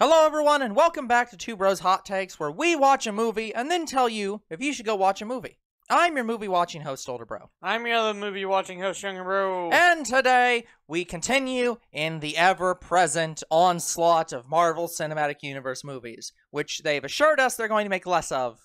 Hello, everyone, and welcome back to Two Bros Hot Takes, where we watch a movie and then tell you if you should go watch a movie. I'm your movie watching host, Older Bro. I'm your other movie watching host, Younger Bro. And today, we continue in the ever-present onslaught of Marvel Cinematic Universe movies, which they've assured us they're going to make less of,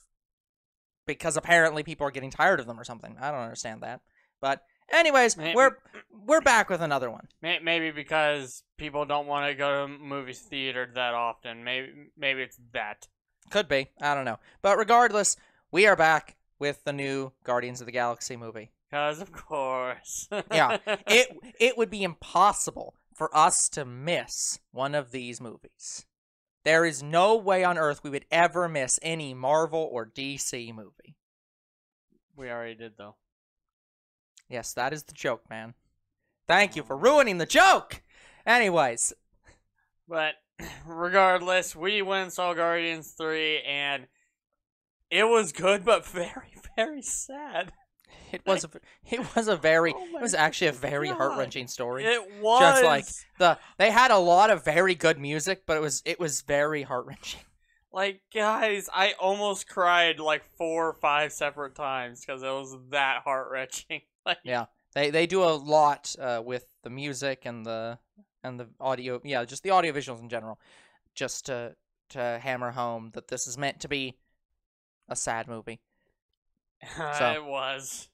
because apparently people are getting tired of them or something. I don't understand that. But anyways, we're back with another one. Maybe because people don't want to go to movie theater that often. Maybe it's that. Could be. I don't know. But regardless, we are back with the new Guardians of the Galaxy movie. Because of course. Yeah, it would be impossible for us to miss one of these movies. There is no way on earth we would ever miss any Marvel or DC movie. We already did, though. Yes, that is the joke, man. Thank you for ruining the joke! Anyways. But, regardless, we went and saw Guardians 3, and it was good, but very, very sad. It was actually a very heart-wrenching story. It was. Just like they had a lot of very good music, but it was very heart-wrenching. Like, guys, I almost cried like 4 or 5 separate times because it was that heart-wrenching. Yeah, they do a lot with the music and the audio. Yeah, just the audio visuals in general, just to hammer home that this is meant to be a sad movie. So, it was.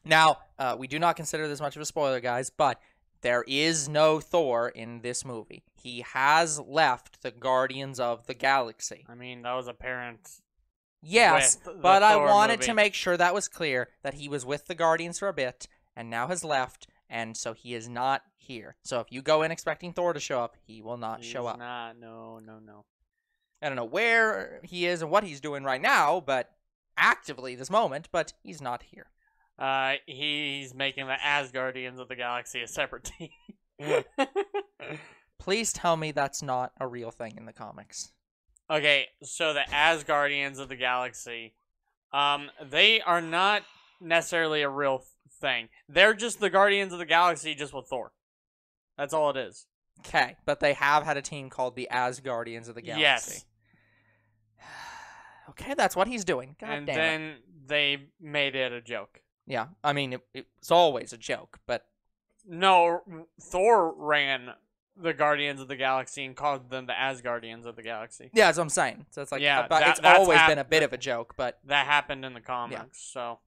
Now, we do not consider this much of a spoiler, guys, but there is no Thor in this movie. He has left the Guardians of the Galaxy. I mean, that was apparent. Yes, but I wanted movie. to make sure that was clear, that he was with the Guardians for a bit, and now has left, and so he is not here. So if you go in expecting Thor to show up, he will not show up. No. I don't know where he is and what he's doing right now, but actively this moment, but he's not here. He's making the Asgardians of the Galaxy a separate team. Please tell me that's not a real thing in the comics. Okay, so the Asgardians of the Galaxy, they are not necessarily a real thing. They're just the Guardians of the Galaxy, just with Thor. That's all it is. Okay, but they have had a team called the Asgardians of the Galaxy. Yes. Okay, that's what he's doing. God and damn then it. they made it a joke. Yeah, I mean, it's always a joke, but... No, Thor ran the Guardians of the Galaxy and called them the Asgardians of the Galaxy. Yeah, that's what I'm saying. So it's like, yeah, it's always been a bit of a joke, but... That happened in the comics, so...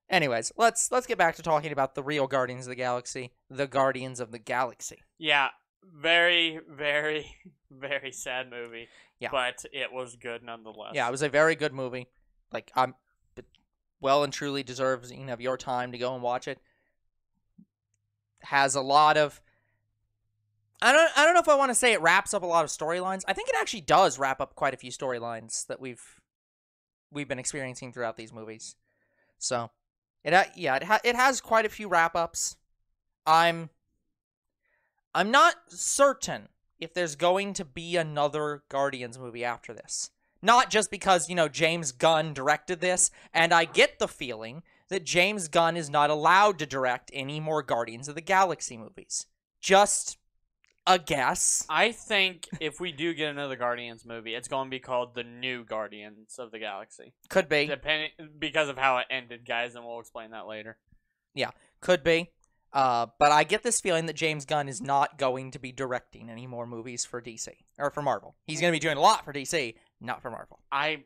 Anyways, let's get back to talking about the real Guardians of the Galaxy, the Guardians of the Galaxy. Yeah, very, very, very sad movie. Yeah. But it was good nonetheless. Yeah, it was a very good movie. Like, well and truly deserves, of your time to go and watch it. Has a lot of... I don't know if I want to say it wraps up a lot of storylines. I think it actually does wrap up quite a few storylines that we've been experiencing throughout these movies. So, it has quite a few wrap-ups. I'm not certain if there's going to be another Guardians movie after this. Not just because, James Gunn directed this, and I get the feeling that James Gunn is not allowed to direct any more Guardians of the Galaxy movies. Just a guess. I think if we do get another Guardians movie, it's going to be called The New Guardians of the Galaxy. Could be. Because of how it ended, guys, and we'll explain that later. Yeah, could be. But I get this feeling that James Gunn is not going to be directing any more movies for DC. Or for Marvel. He's going to be doing a lot for DC, not for Marvel. I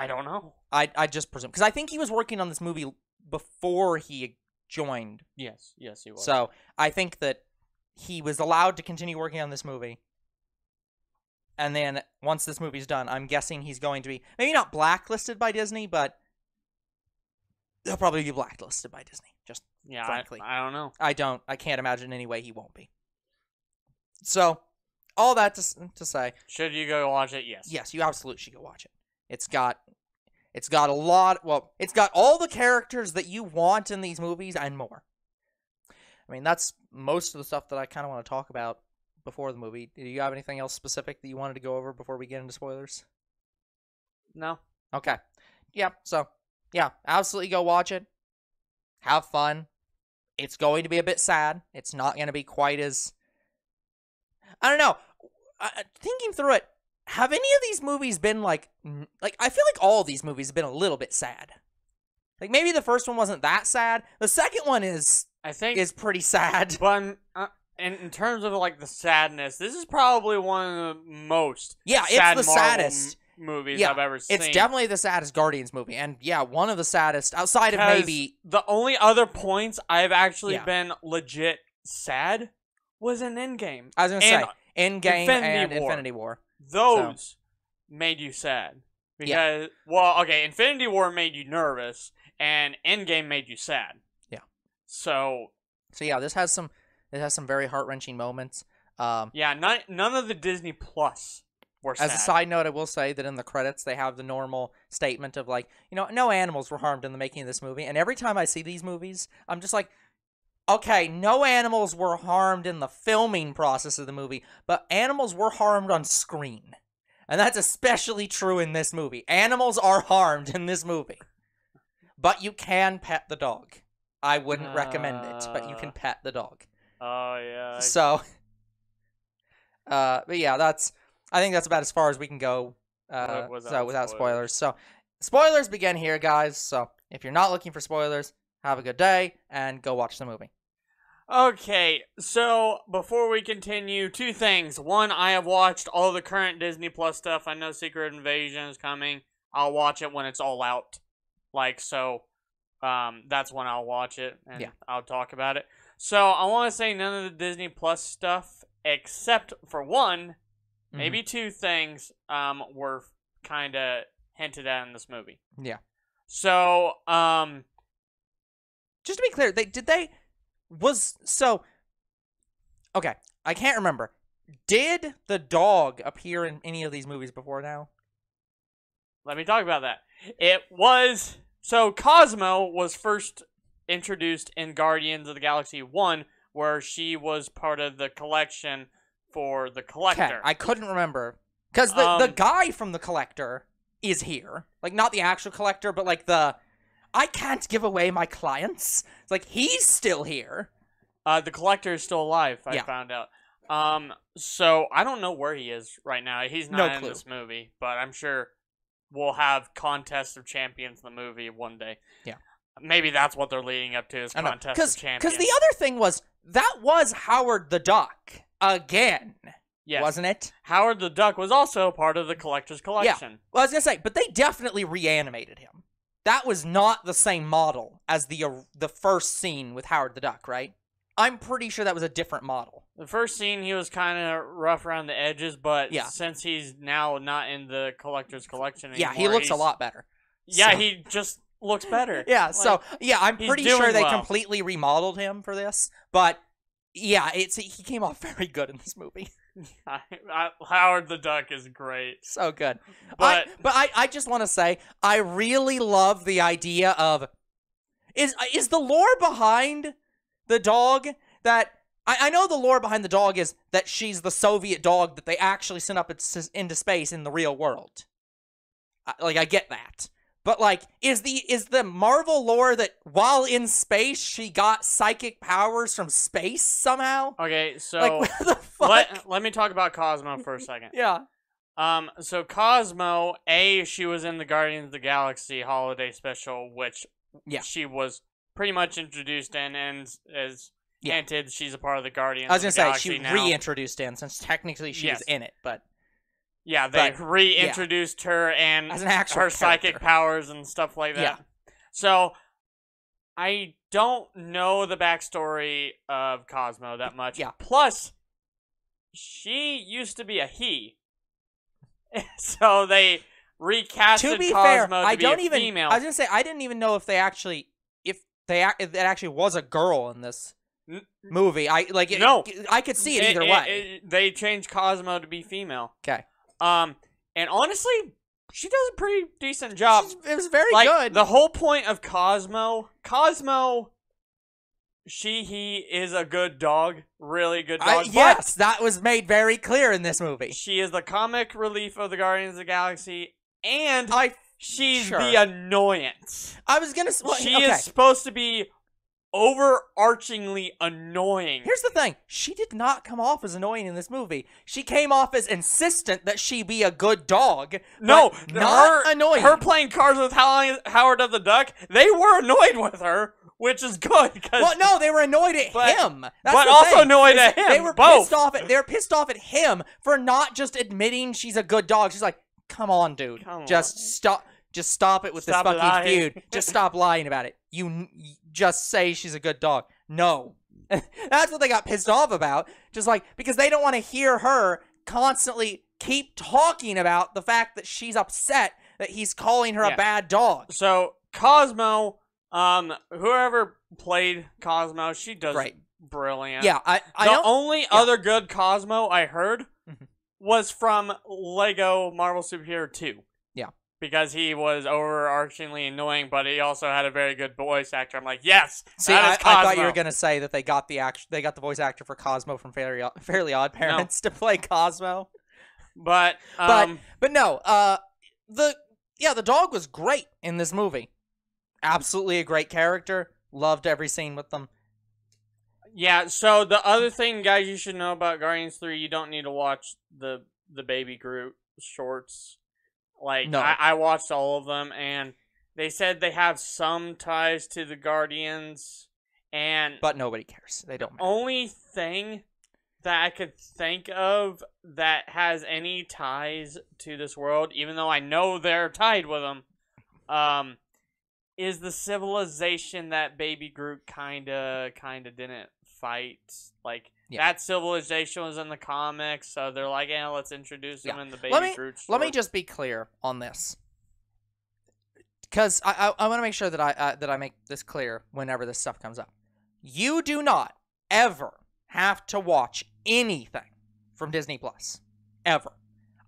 don't know. I just presume. Because I think he was working on this movie before he joined. Yes, he was. So, I think that he was allowed to continue working on this movie. And then, once this movie's done, I'm guessing he's going to be, maybe not blacklisted by Disney, but he'll probably be blacklisted by Disney. Just frankly. I don't know. I can't imagine any way he won't be. So, all that to say. Should you go watch it? Yes. Yes, you absolutely should go watch it. It's got a lot, it's got all the characters that you want in these movies and more. I mean, that's most of the stuff that I kind of want to talk about before the movie. Do you have anything else specific that you wanted to go over before we get into spoilers? No. Okay. Yeah, so, yeah, absolutely go watch it. Have fun. It's going to be a bit sad. It's not going to be quite as... I don't know. thinking through it, have any of these movies been like I feel like all of these movies have been a little bit sad. Like maybe the first one wasn't that sad. The second one is pretty sad. But in terms of like the sadness, this is probably one of the most it's the Marvel saddest movies I've ever seen. It's definitely the saddest Guardians movie, and one of the saddest outside of maybe the only other points I've actually been legit sad was in Endgame. I was gonna say Endgame and Infinity War. Those made you sad because Infinity War made you nervous, and Endgame made you sad. Yeah. So this has some very heart-wrenching moments. None of the Disney Plus were sad. As a side note, I will say that in the credits they have the normal statement of like, no animals were harmed in the making of this movie. And every time I see these movies, I'm just like, okay, no animals were harmed in the filming process of the movie, but animals were harmed on screen. And that's especially true in this movie. Animals are harmed in this movie. But you can pet the dog. I wouldn't recommend it, but you can pet the dog. Oh, yeah. So, but yeah, I think that's about as far as we can go without spoilers. So, spoilers begin here, guys. So, if you're not looking for spoilers, have a good day and go watch the movie. Okay, so before we continue, two things. One, I have watched all the current Disney Plus stuff. I know Secret Invasion is coming. I'll watch it when it's all out. That's when I'll watch it and I'll talk about it. So, I want to say none of the Disney Plus stuff, except for one, maybe two things, were kind of hinted at in this movie. Yeah. So, just to be clear, okay, I can't remember. Did the dog appear in any of these movies before now? Let me talk about that. Cosmo was first introduced in Guardians of the Galaxy 1, where she was part of the collection for the Collector. Okay, I couldn't remember. Because the guy from the Collector is here. Like, not the actual Collector, but like I can't give away my clients. It's like, he's still here. The Collector is still alive, I found out. So I don't know where he is right now. He's not in this movie, but I'm sure we'll have Contest of Champions in the movie one day. Yeah. Maybe that's what they're leading up to, is Contest of Champions. Because the other thing was, that was Howard the Duck again. Yes. Wasn't it? Howard the Duck was also part of the Collector's Collection. Yeah. Well, I was going to say, but they definitely reanimated him. That was not the same model as the first scene with Howard the Duck, right? I'm pretty sure that was a different model. The first scene, he was kind of rough around the edges, but since he's now not in the Collector's Collection anymore... Yeah, he looks a lot better. Yeah, so. He just looks better. Yeah, I'm pretty sure they completely remodeled him for this, but yeah, he came off very good in this movie. Howard the Duck is great. So good. But I just want to say, I really love the idea of... Is the lore behind the dog that... I know the lore behind the dog is that she's the Soviet dog that they actually sent up into space in the real world. I get that. But, is the Marvel lore that while in space, she got psychic powers from space somehow? Okay, so... what the fuck? Let me talk about Cosmo for a second. Yeah. So Cosmo, she was in the Guardians of the Galaxy holiday special, which she was pretty much introduced in, and as hinted, she's a part of the Guardians of the Galaxy. I was going to say, she reintroduced in, since technically she was in it, but... Yeah, they reintroduced her and as an actual her psychic powers and stuff like that. Yeah. So, I don't know the backstory of Cosmo that much. Yeah. Plus, she used to be a he. So, they recasted Cosmo to be a female. I was going to say, I didn't even know if it actually was a girl in this movie. I could see it either way. They changed Cosmo to be female. Okay. And honestly, she does a pretty decent job. It was very good. The whole point of Cosmo, he is a good dog, really good dog. Yes, that was made very clear in this movie. She is the comic relief of the Guardians of the Galaxy, and she's the annoyance. I was gonna. She is supposed to be overarchingly annoying. Here's the thing. She did not come off as annoying in this movie. She came off as insistent that she be a good dog. No, but not annoying. Her playing cards with Howard of the Duck, they were annoyed with her, which is good. Well, no, they were annoyed at him. That's but the also thing, annoyed at him. They were both. They were pissed off at him for not just admitting she's a good dog. She's like, come on, dude. Just stop it with this fucking feud. Just stop lying about it. You just say she's a good dog. No. That's what they got pissed off about. Just like, because they don't want to hear her constantly keep talking about the fact that she's upset that he's calling her a bad dog. So, Cosmo, whoever played Cosmo, she does brilliant. Yeah, the only other good Cosmo I heard was from Lego Marvel Superhero 2. Yeah. Because he was overarchingly annoying, but he also had a very good voice actor. I'm like, yes, see, I thought you were gonna say that they got the voice actor for Cosmo from Fairly Odd Parents to play Cosmo. But no, the dog was great in this movie. Absolutely a great character. Loved every scene with them. Yeah, so the other thing, guys, you should know about Guardians 3, you don't need to watch the Baby Groot shorts. Like, no. I watched all of them, and they said they have some ties to the Guardians, but nobody cares. They don't matter. Only thing that I could think of that has any ties to this world, even though I know they're tied with them, is the civilization that Baby Groot kinda didn't fight. Like, that civilization was in the comics, so they're like, yeah, let's introduce them in the Baby Groot story. Let me just be clear on this, because I want to make sure that I make this clear whenever this stuff comes up. You do not ever have to watch anything from Disney Plus, ever.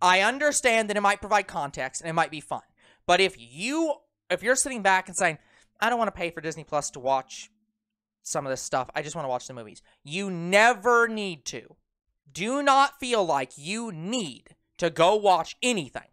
I understand that it might provide context and it might be fun, but if you're sitting back and saying, I don't want to pay for Disney Plus to watch some of this stuff, I just want to watch the movies, you never need to. Do not feel like you need to go watch anything.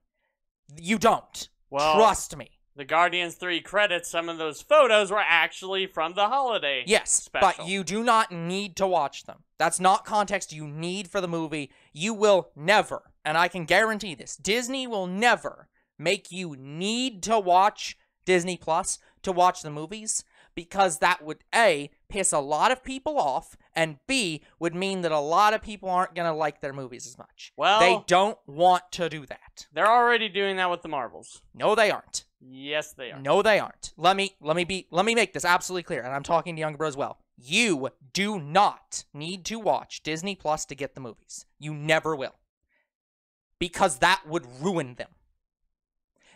You don't. Well, trust me. The Guardians 3 credits, some of those photos were actually from the holiday special. But you do not need to watch them. That's not context you need for the movie. You will never, and I can guarantee this, Disney will never make you need to watch Disney Plus to watch the movies, because that would, A, piss a lot of people off, and B, would mean that a lot of people aren't going to like their movies as much. Well, they don't want to do that. They're already doing that with the Marvels. No, they aren't. Yes, they are. No, they aren't. Let me make this absolutely clear, and I'm talking to Young Bro as well. You do not need to watch Disney Plus to get the movies. You never will. Because that would ruin them.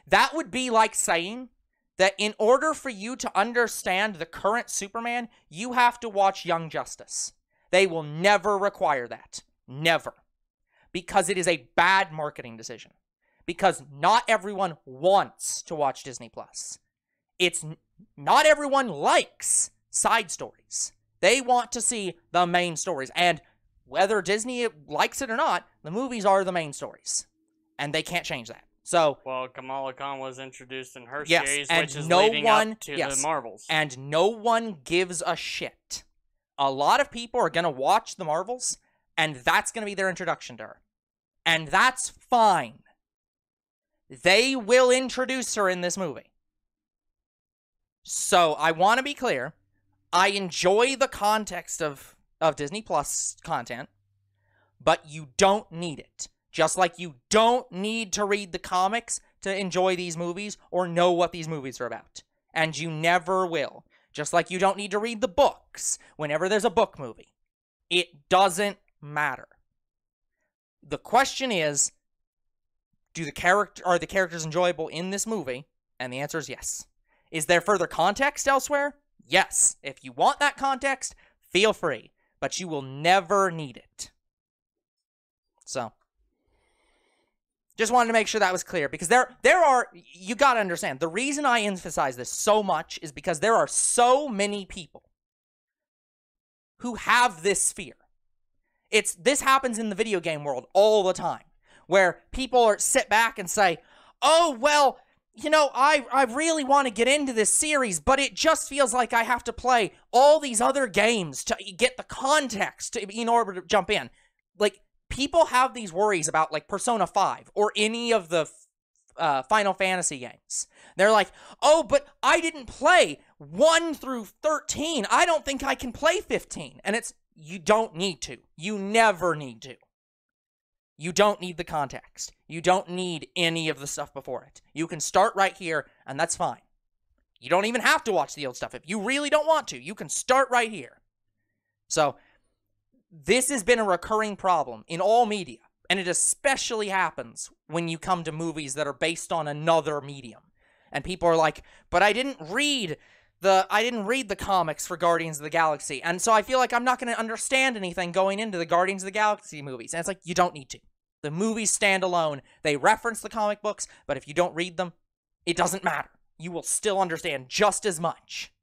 That would be like saying that in order for you to understand the current Superman, you have to watch Young Justice. They will never require that. Never. Because it is a bad marketing decision. Because not everyone wants to watch Disney Plus. Not everyone likes side stories. They want to see the main stories. And whether Disney likes it or not, the movies are the main stories. And they can't change that. So, well, Kamala Khan was introduced in her series, which is no leading one, up to the Marvels. And no one gives a shit. A lot of people are going to watch the Marvels, and that's going to be their introduction to her. And that's fine. They will introduce her in this movie. So, I want to be clear. I enjoy the context of Disney Plus content, but you don't need it. Just like you don't need to read the comics to enjoy these movies or know what these movies are about. And you never will. Just like you don't need to read the books whenever there's a book movie. It doesn't matter. The question is, are the characters enjoyable in this movie? And the answer is yes. Is there further context elsewhere? Yes. If you want that context, feel free. But you will never need it. So, just wanted to make sure that was clear, because there are, you gotta understand, the reason I emphasize this so much is because there are so many people who have this fear. This happens in the video game world all the time, where people sit back and say, oh, well, I really want to get into this series, but it just feels like I have to play all these other games to get the context in order to jump in. Like, people have these worries about, like, Persona 5 or any of the Final Fantasy games. They're like, oh, but I didn't play 1 through 13. I don't think I can play 15. And you don't need to. You never need to. You don't need the context. You don't need any of the stuff before it. You can start right here, and that's fine. You don't even have to watch the old stuff. If you really don't want to, you can start right here. So, this has been a recurring problem in all media, and it especially happens when you come to movies that are based on another medium. And people are like, but I didn't read the comics for Guardians of the Galaxy, and so I feel like I'm not going to understand anything going into the Guardians of the Galaxy movies. And it's like, you don't need to. The movies stand alone. They reference the comic books, but if you don't read them, it doesn't matter. You will still understand just as much.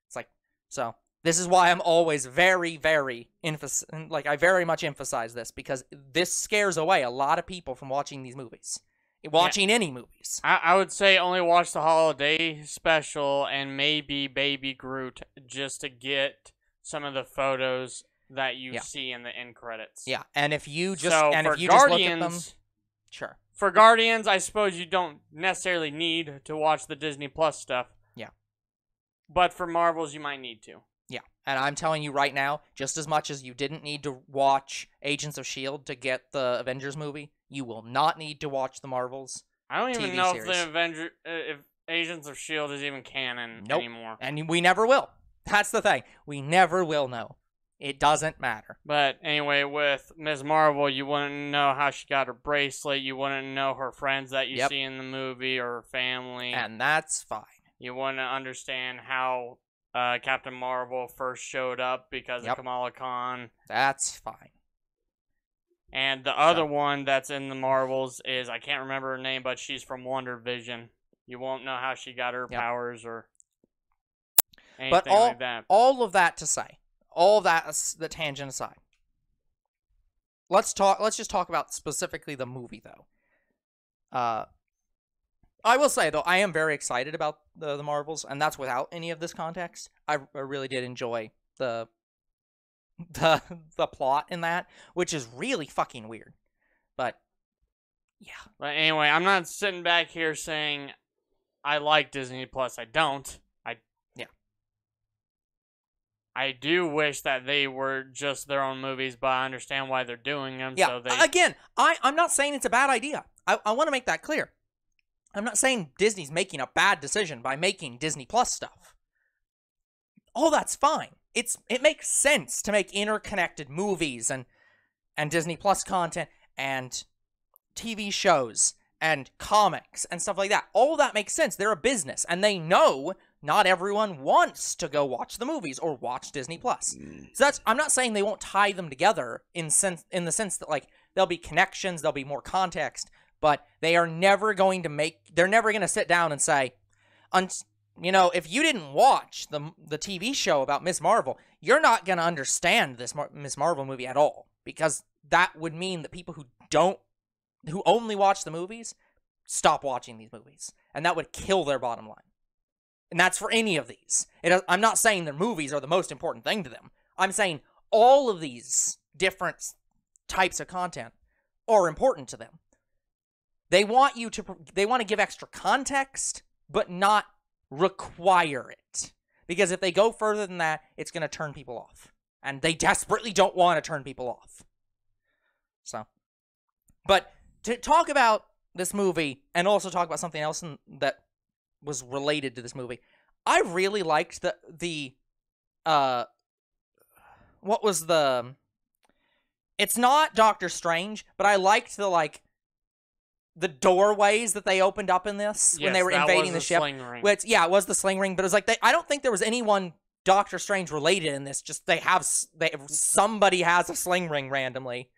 It's like, so this is why I'm always very, very I very much emphasize this, because this scares away a lot of people from watching these movies. Watching any movies. I would say only watch the holiday special and maybe Baby Groot just to get some of the photos that you see in the end credits. Yeah, and if you just just look at them, sure. For Guardians, I suppose you don't necessarily need to watch the Disney Plus stuff. Yeah. But for Marvels, you might need to. Yeah, and I'm telling you right now, just as much as you didn't need to watch Agents of S.H.I.E.L.D. to get the Avengers movie, you will not need to watch the Marvels I don't even TV know series. if Agents of S.H.I.E.L.D. is even canon anymore. And we never will. That's the thing. We never will know. It doesn't matter. But anyway, with Ms. Marvel, you wouldn't know how she got her bracelet. You wouldn't know her friends that you see in the movie or her family. And that's fine. You wouldn't understand how Captain Marvel first showed up because of Kamala Khan. That's fine. And the other one that's in the Marvels is, I can't remember her name, but she's from Wonder Vision. You won't know how she got her powers or anything like that. All of that to say, all that, the tangent aside, let's just talk about specifically the movie, though. I will say, though, I am very excited about the Marvels, and that's without any of this context. I really did enjoy the plot in that, which is really fucking weird. But yeah. But anyway, I'm not sitting back here saying I like Disney Plus. I don't. I do wish that they were just their own movies, but I understand why they're doing them. Yeah. So Again, I'm not saying it's a bad idea. I want to make that clear. I'm not saying Disney's making a bad decision by making Disney Plus stuff. All that's fine. It makes sense to make interconnected movies and Disney Plus content and TV shows and comics and stuff like that. All that makes sense. They're a business, and they know not everyone wants to go watch the movies or watch Disney Plus. So I'm not saying they won't tie them together in the sense that, like, there'll be connections, there'll be more context, but they are never going to they're never going to sit down and say, if you didn't watch the TV show about Ms. Marvel, you're not going to understand this Ms. Marvel movie at all, because that would mean that people who only watch the movies stop watching these movies, and that would kill their bottom line. And that's for any of these. I'm not saying their movies are the most important thing to them. I'm saying all of these different types of content are important to them. They want to give extra context, but not require it. Because if they go further than that, it's going to turn people off. And they desperately don't want to turn people off. So, but to talk about this movie and also talk about something else that was related to this movie, I really liked it's not Doctor Strange, but I liked the doorways that they opened up in this when they were invading the ship. Which, it was the sling ring, but it was like I don't think there was anyone Doctor Strange related in this. Just somebody has a sling ring randomly.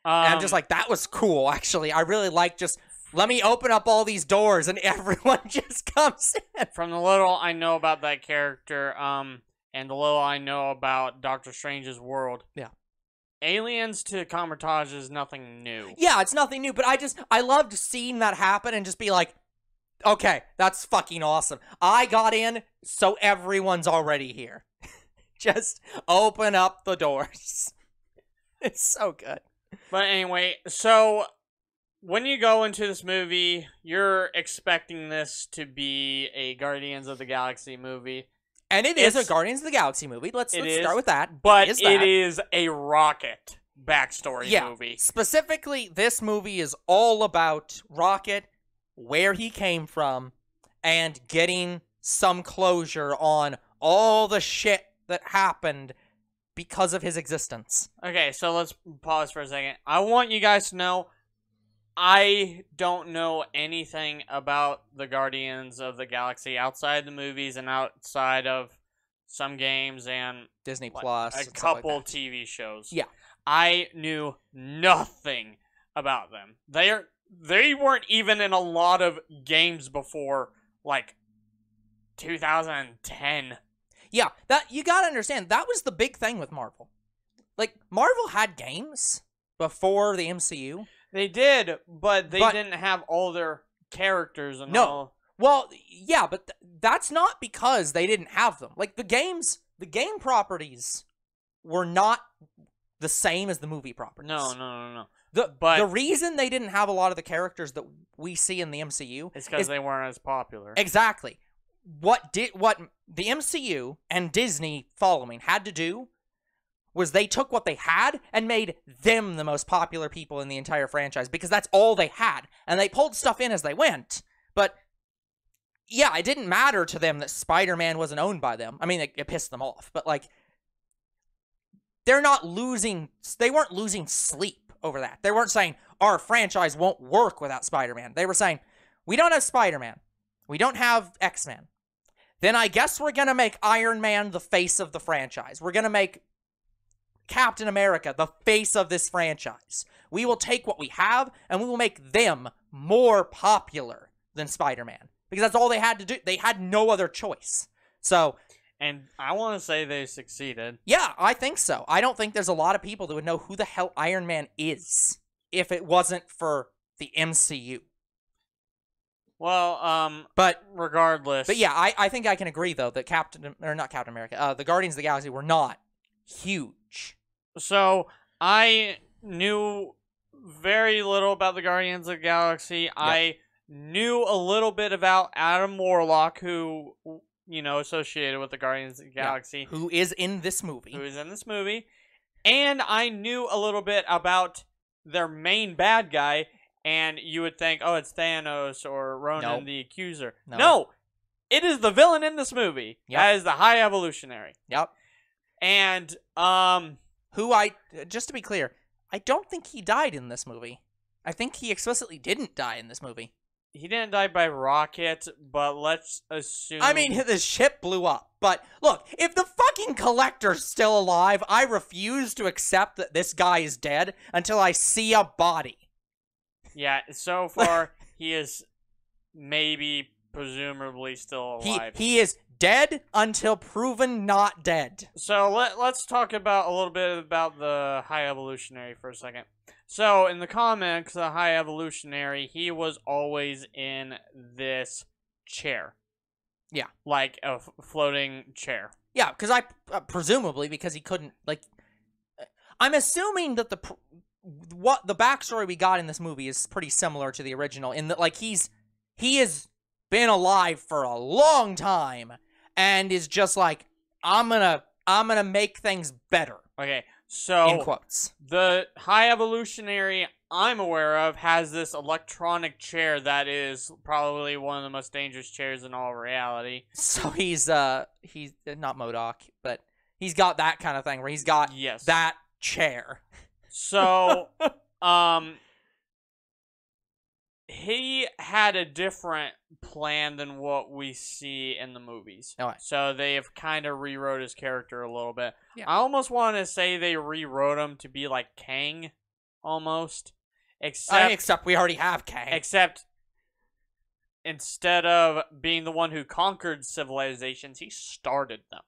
And I'm just like, that was cool, actually. I really like just, let me open up all these doors and everyone just comes in. From the little I know about that character, and the little I know about Doctor Strange's world. Yeah. Aliens to Kamar-Taj is nothing new. Yeah, it's nothing new, but I loved seeing that happen and just be like, Okay, that's fucking awesome. I got in, so everyone's already here. Just open up the doors. It's so good. But anyway, so when you go into this movie, you're expecting this to be a Guardians of the Galaxy movie. And it is a Guardians of the Galaxy movie. Let's start with that. But it is a Rocket backstory movie. Specifically, this movie is all about Rocket, where he came from, and getting some closure on all the shit that happened because of his existence. Okay, so let's pause for a second. I want you guys to know, I don't know anything about the Guardians of the Galaxy outside the movies and outside of some games and Disney Plus, a couple TV shows. Yeah. I knew nothing about them. They weren't even in a lot of games before, like, 2010. Yeah, that you gotta understand, that was the big thing with Marvel. Like, Marvel had games before the MCU. They did, but they didn't have all their characters and all. Well, yeah, but that's not because they didn't have them. Like, the game properties were not the same as the movie properties. No. The reason they didn't have a lot of the characters that we see in the MCU is because they weren't as popular. Exactly. What the MCU and Disney following had to do was they took what they had and made them the most popular people in the entire franchise because that's all they had. And they pulled stuff in as they went. But yeah, it didn't matter to them that Spider-Man wasn't owned by them. I mean, it pissed them off. But like, they weren't losing sleep over that. They weren't saying, our franchise won't work without Spider-Man. They were saying, we don't have Spider-Man. We don't have X-Men. Then I guess we're going to make Iron Man the face of the franchise. We're going to make Captain America the face of this franchise. We will take what we have and we will make them more popular than Spider-Man. Because that's all they had to do. They had no other choice. So... And I want to say they succeeded. Yeah, I think so. I don't think there's a lot of people that would know who the hell Iron Man is if it wasn't for the MCU. Well, but regardless. But yeah, I think I can agree, though, that not Captain America, the Guardians of the Galaxy were not huge. So, I knew very little about the Guardians of the Galaxy. Yep. I knew a little bit about Adam Warlock, who... associated with the Guardians of the Galaxy. Yeah, who is in this movie. And I knew a little bit about their main bad guy, and you would think, oh, it's Thanos or Ronan the Accuser. No! It is the villain in this movie. Yep. That is the High Evolutionary. Yep. And, just to be clear, I don't think he died in this movie. I think he explicitly didn't die in this movie. He didn't die by rocket, but let's assume... I mean, the ship blew up. But, look, if the fucking Collector's still alive, I refuse to accept that this guy is dead until I see a body. Yeah, so far, he is maybe, presumably, still alive. He is dead until proven not dead. So, let's talk about a little bit about the High Evolutionary for a second. So, in the comics, the High Evolutionary, he was always in this chair. Yeah. Like a floating chair. Yeah, because presumably, because he couldn't, like... I'm assuming that the backstory we got in this movie is pretty similar to the original, in that, like, he has been alive for a long time, and is just like, I'm gonna make things better. Okay. So, in quotes. The High Evolutionary I'm aware of has this electronic chair that is probably one of the most dangerous chairs in all reality. So he's not MODOK, but he's got that kind of thing where he's got that chair. So, he had a different plan than what we see in the movies. Okay. So they have kind of rewrote his character a little bit. Yeah. I almost want to say they rewrote him to be like Kang, almost. Except we already have Kang. Except instead of being the one who conquered civilizations, he started them.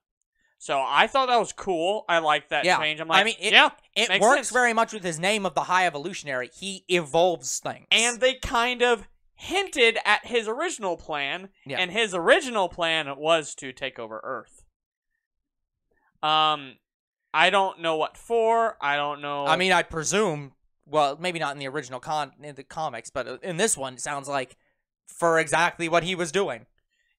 So I thought that was cool. I like that change. I'm like, it works very much with his name of the High Evolutionary. He evolves things. And they kind of hinted at his original plan, Yeah. and his original plan was to take over Earth. I don't know what for. I don't know. I mean, I presume, well, maybe not in the original in the comics, but in this one, it sounds like for exactly what he was doing.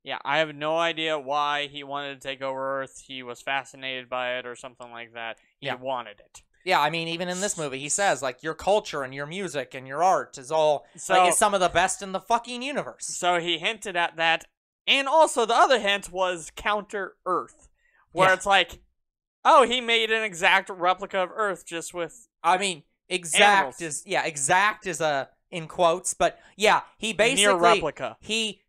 Yeah, I have no idea why he wanted to take over Earth. He was fascinated by it or something like that. He wanted it. Yeah, I mean, even in this movie, he says, like, your culture and your music and your art is all, So- is some of the best in the fucking universe. So he hinted at that. And also, the other hint was Counter Earth, where Yeah. it's like, oh, he made an exact replica of Earth just with. I mean, exact Animals. exact is in quotes, but yeah, he basically Near replica. He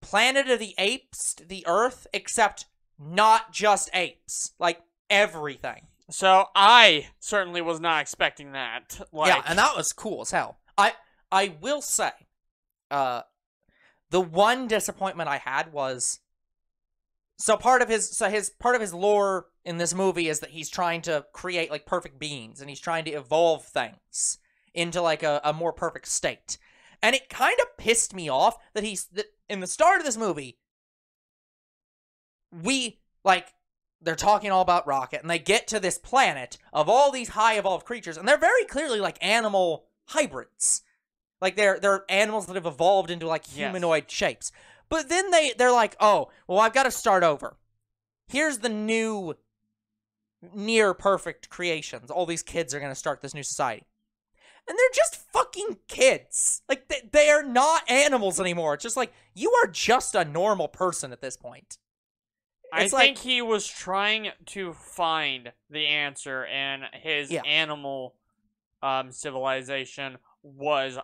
Planet of the Apes, the Earth, except not just apes, like everything. So I certainly was not expecting that. Like, Yeah, and that was cool as hell. I will say, the one disappointment I had was, part of his lore in this movie is that he's trying to create like perfect beings, and he's trying to evolve things into like a more perfect state. And it kind of pissed me off that in the start of this movie, they're talking all about Rocket, and they get to this planet of all these high evolved creatures, and they're very clearly like animal hybrids. Like they're animals that have evolved into like humanoid shapes. But then they're like, oh, well, I've got to start over. Here's the new near perfect creations. All these kids are going to start this new society. And they're just fucking kids. Like, they are not animals anymore. It's just like, you are just a normal person at this point. I It's think like, he was trying to find the answer, and his Yeah. animal civilization was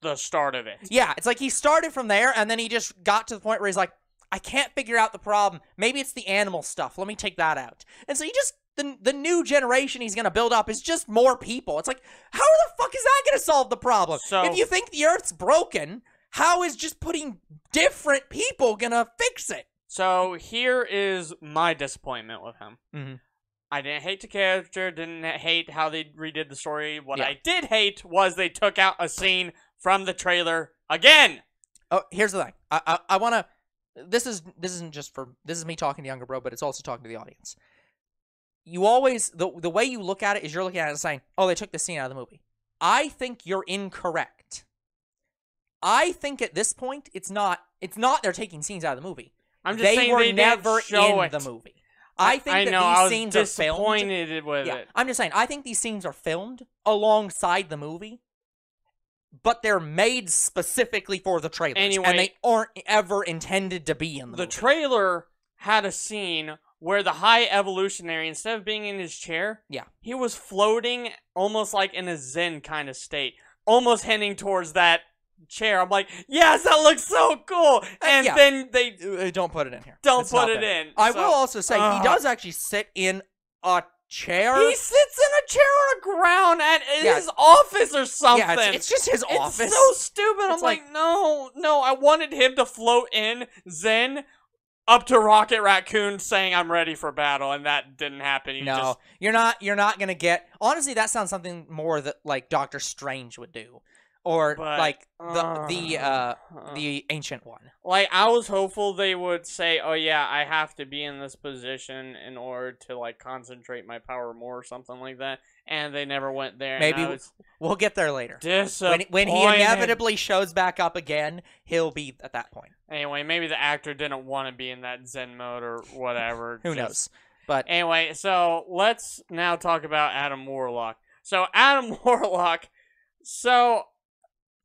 the start of it. yeah, it's like he started from there, and then he just got to the point where he's like, I can't figure out the problem. Maybe it's the animal stuff. Let me take that out. And so he just, the new generation he's going to build up is just more people. It's like, how the fuck is that going to solve the problem? So- if you think the Earth's broken, how is just putting different people going to fix it? So here is my disappointment with him. Mm-hmm. I didn't hate the character, didn't hate how they redid the story. What Yeah. I did hate was they took out a scene from the trailer again. Oh, here's the thing. I want to. This isn't just for. This is me talking to Younger Bro, but it's also talking to the audience. You always the way you look at it is you're looking at it and saying, "Oh, they took the scene out of the movie." I think you're incorrect. I think at this point it's not they're taking scenes out of the movie. I'm just saying were they never didn't show in it. the movie. I think I that know, these I was scenes are filmed. disappointed with Yeah, it. I'm just saying. I think these scenes are filmed alongside the movie, but they're made specifically for the trailers, Anyway, and they aren't ever intended to be in the The movie. trailer had a scene where the High Evolutionary, instead of being in his chair, Yeah. he was floating almost like in a Zen kind of state, almost heading towards that chair. I'm like, yes, that looks so cool. And yeah. then they Don't put it in here. don't It's put not it there. in. I So- will also say he does actually sit in a chair. He sits in a chair on the ground at Yeah. his office or something. Yeah, it's just his It's office. so stupid. I'm It's like, like- no. I wanted him to float in Zen up to Rocket Raccoon saying I'm ready for battle, and that didn't happen. He No, just, you're not gonna get. Honestly, that sounds something more that like Doctor Strange would do, or But, like the Ancient One. like, I was hopeful they would say, oh yeah, I have to be in this position in order to like concentrate my power more or something like that, and they never went there. Maybe and I was we'll get there later. disappointed. When he inevitably shows back up again, he'll be at that point. Anyway, maybe the actor didn't want to be in that Zen mode or whatever. Who just- knows? But Anyway, so let's now talk about Adam Warlock. So Adam Warlock, so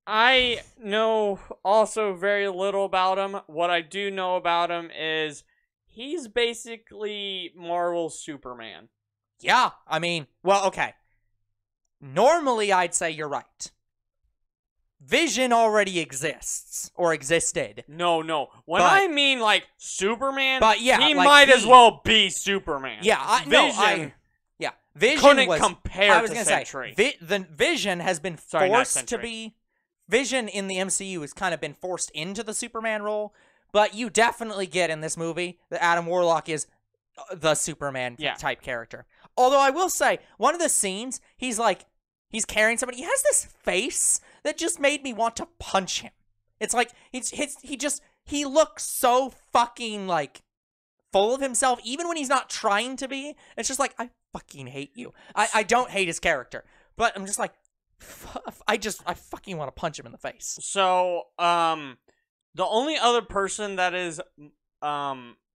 I know also very little about him. What I do know about him is he's basically Marvel's Superman. yeah, I mean, well, okay. Normally, I'd say you're right. Vision already exists or existed. No. When But- I mean like Superman, But yeah, he like might as he- well be Superman. Yeah, Vision yeah. Vision couldn't was compare I was to gonna Sentry. say the Vision has been Sorry, not forced to Sentry. be. Vision in the MCU has kind of been forced into the Superman role, but you definitely get in this movie that Adam Warlock is the Superman Yeah. type character. Although I will say, one of the scenes, he's carrying somebody. He has this face that just made me want to punch him. It's like he looks so fucking like full of himself, even when he's not trying to be. It's just like, I fucking hate you. I don't hate his character, but I'm just like, I fucking want to punch him in the face. So, the only other person that is,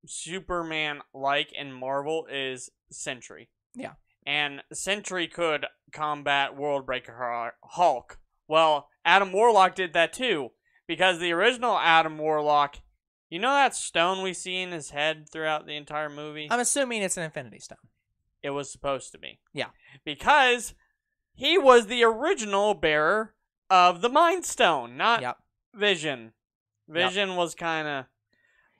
Superman-like in Marvel is Sentry. Yeah. And Sentry could combat Worldbreaker Hulk. Well, Adam Warlock did that too, because the original Adam Warlock, you know that stone we see in his head throughout the entire movie? I'm assuming it's an Infinity Stone. It was supposed to be. Yeah. Because he was the original bearer of the Mind Stone, not Yep. Vision. Vision was kind of...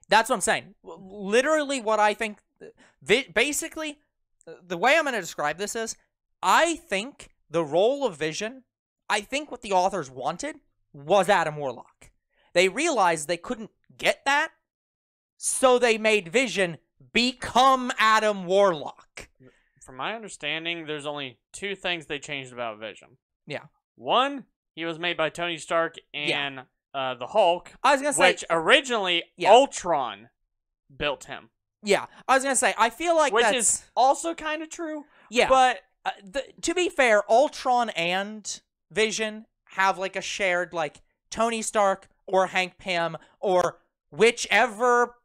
That's what I'm saying. Literally what I think... Basically, the way I'm going to describe this is, I think the role of Vision, I think what the authors wanted was Adam Warlock. They realized they couldn't get that, so they made Vision become Adam Warlock. From my understanding, there's only two things they changed about Vision. Yeah. One, he was made by Tony Stark and the Hulk, I was going to say... which originally Yeah. Ultron built him. Yeah, I was going to say, I feel like Which that's... is also kind of true. Yeah, But to be fair, Ultron and Vision have like a shared, like, Tony Stark or Hank Pym or whichever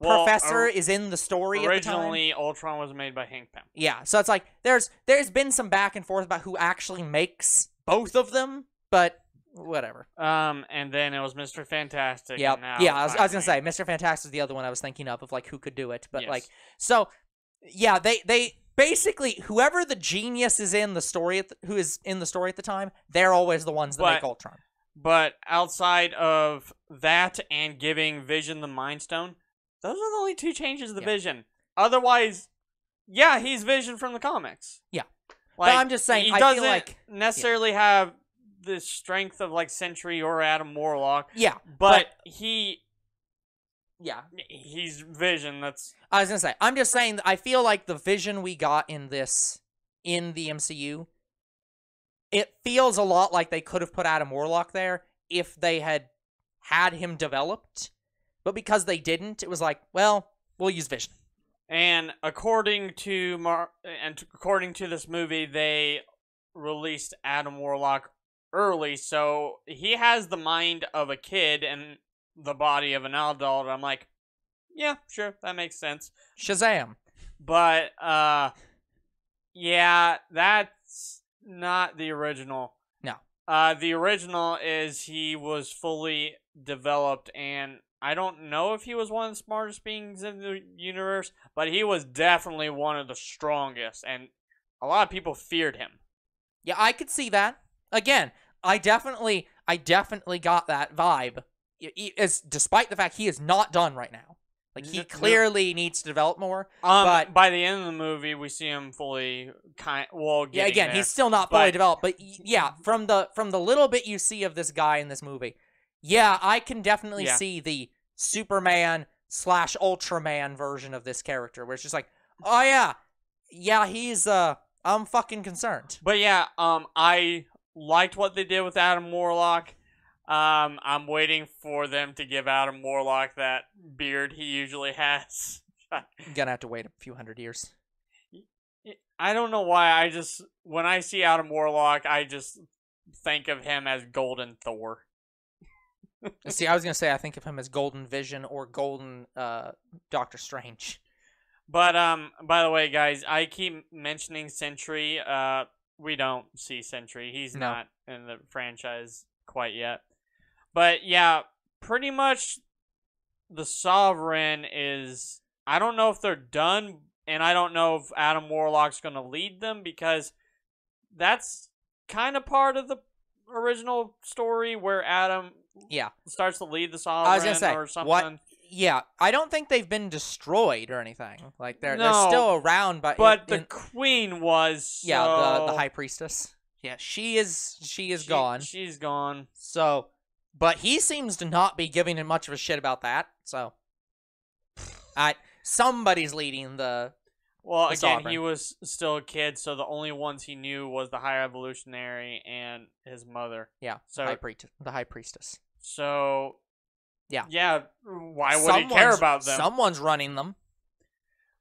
professor is in the story at the time. Originally, Ultron was made by Hank Pym. Yeah, so it's like there's been some back and forth about who actually makes both of them, but whatever. And then it was Mr. Fantastic. Yeah, and now yeah. I was Iron gonna say Man. Mr. Fantastic is the other one I was thinking of like who could do it, but Yes. like so. Yeah, they basically whoever the genius is in the story who is in the story at the time, they're always the ones that make Ultron. But outside of that and giving Vision the Mind Stone, those are the only two changes to the Vision. Otherwise, yeah, he's Vision from the comics. Yeah. Like, But I'm just saying, he I doesn't feel like necessarily have the strength of like Sentry or Adam Warlock. yeah, But yeah. he's Vision. That's I was gonna say, I'm just saying that I feel like the Vision we got in the MCU, it feels a lot like they could have put Adam Warlock there if they had him developed, but because they didn't, it was like, well, we'll use Vision. and according to this movie, they released Adam Warlock early, so he has the mind of a kid and the body of an adult. I'm like, yeah, sure, that makes sense. Shazam. But yeah, that's not the original. No. The original is he was fully developed, and I don't know if he was one of the smartest beings in the universe, but he was definitely one of the strongest, and a lot of people feared him. Yeah, I could see that. Again, I definitely got that vibe. Despite the fact he is not done right now. Like, he clearly needs to develop more. But by the end of the movie, we see him fully yeah, again, there. he's still not fully developed. But yeah, from the little bit you see of this guy in this movie, yeah, I can definitely see the Superman / Ultraman version of this character, where it's just like, oh yeah, he's I'm fucking concerned. But yeah, I liked what they did with Adam Warlock. I'm waiting for them to give Adam Warlock that beard he usually has. I'm gonna have to wait a few hundred years. I don't know why. When I see Adam Warlock, I just think of him as Golden Thor. See, I was gonna say I think of him as Golden Vision or Golden Doctor Strange. But by the way, guys, I keep mentioning Sentry. We don't see Sentry. He's not in the franchise quite yet. But yeah, pretty much the Sovereign is... I don't know if they're done, and I don't know if Adam Warlock's going to lead them, because that's kind of part of the original story where Adam starts to lead the Sovereign I was gonna say, or something. Yeah, I don't think they've been destroyed or anything. Like, they're still around, but the Queen was... Yeah, the High Priestess. Yeah, she is gone. She's gone. So, but he seems to not be giving him much of a shit about that. So, somebody's leading the. Well, the again, Sovereign. he was still a kid, so the only ones he knew was the High Evolutionary and his mother. Yeah, So the High Priestess. So, Yeah. yeah, why would he care about them? Someone's running them.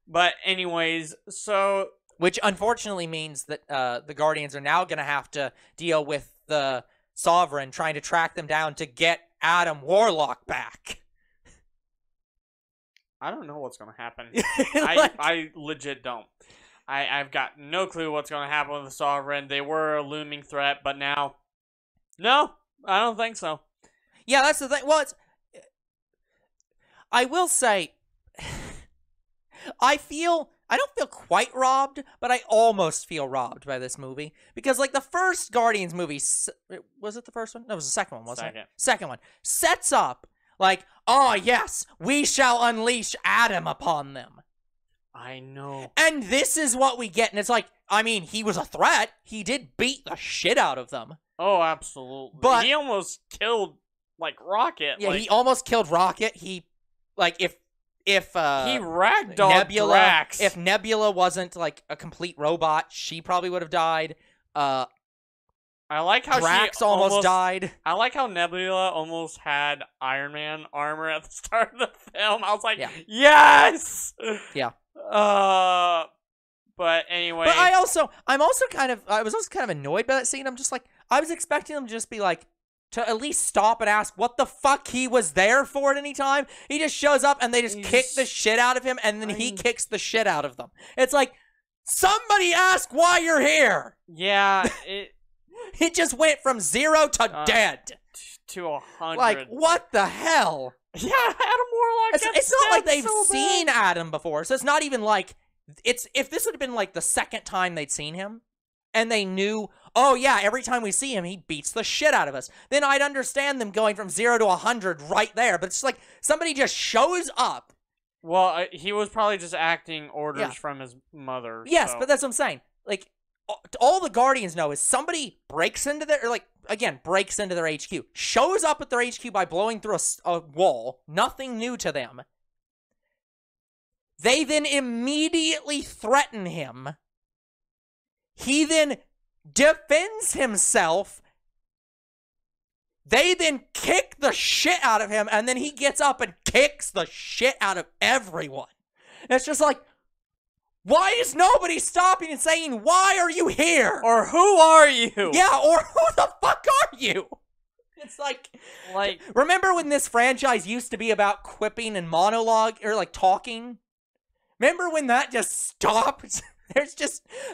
But anyways, so... Which unfortunately means that the Guardians are now going to have to deal with the Sovereign trying to track them down to get Adam Warlock back. I don't know what's going to happen. Like- I legit don't. I've got no clue what's going to happen with the Sovereign. They were a looming threat, but now... No, I don't think so. Yeah, that's the thing. Well, I will say, I don't feel quite robbed, but I almost feel robbed by this movie. Because, like, the first Guardians movie, was it the first one? No, it was the second one, wasn't it? Second one. Sets up, like, oh, yes, we shall unleash Adam upon them. I know. And this is what we get. And it's like, I mean, he was a threat. He did beat the shit out of them. Oh, absolutely. But he almost killed, like, Rocket. Yeah, like, he almost killed Rocket. He, like, if he ragdolled Nebula, Drax. if Nebula wasn't like a complete robot, she probably would have died. I like how Drax she almost died. I like how Nebula almost had Iron Man armor at the start of the film. I was like, Yeah. yes. Yeah. But anyway. But I was also kind of annoyed by that scene. I'm just like, I was expecting them to just be like, to at least stop and ask what the fuck he was there for at any time. He just shows up and they just kick the shit out of him, and then he kicks the shit out of them. It's like, somebody ask why you're here. Yeah, it just went from 0 to dead. To 100. Like, what the hell? Yeah, Adam Warlock. It's not like they've seen Adam before, so it's not even like if this would have been like the second time they'd seen him, and they knew, oh yeah, every time we see him, he beats the shit out of us, then I'd understand them going from 0 to 100 right there. But it's like somebody just shows up. Well, he was probably just acting orders from his mother. Yes, so. but that's what I'm saying. Like, all the Guardians know is somebody breaks into their HQ, shows up at their HQ by blowing through a wall, nothing new to them. They then immediately threaten him. He then defends himself. They then kick the shit out of him, and then he gets up and kicks the shit out of everyone. And it's just like, why is nobody stopping and saying, why are you here? Or who are you? Yeah, or who the fuck are you? It's like, remember when this franchise used to be about quipping and monologue, or like talking? Remember when that just stopped?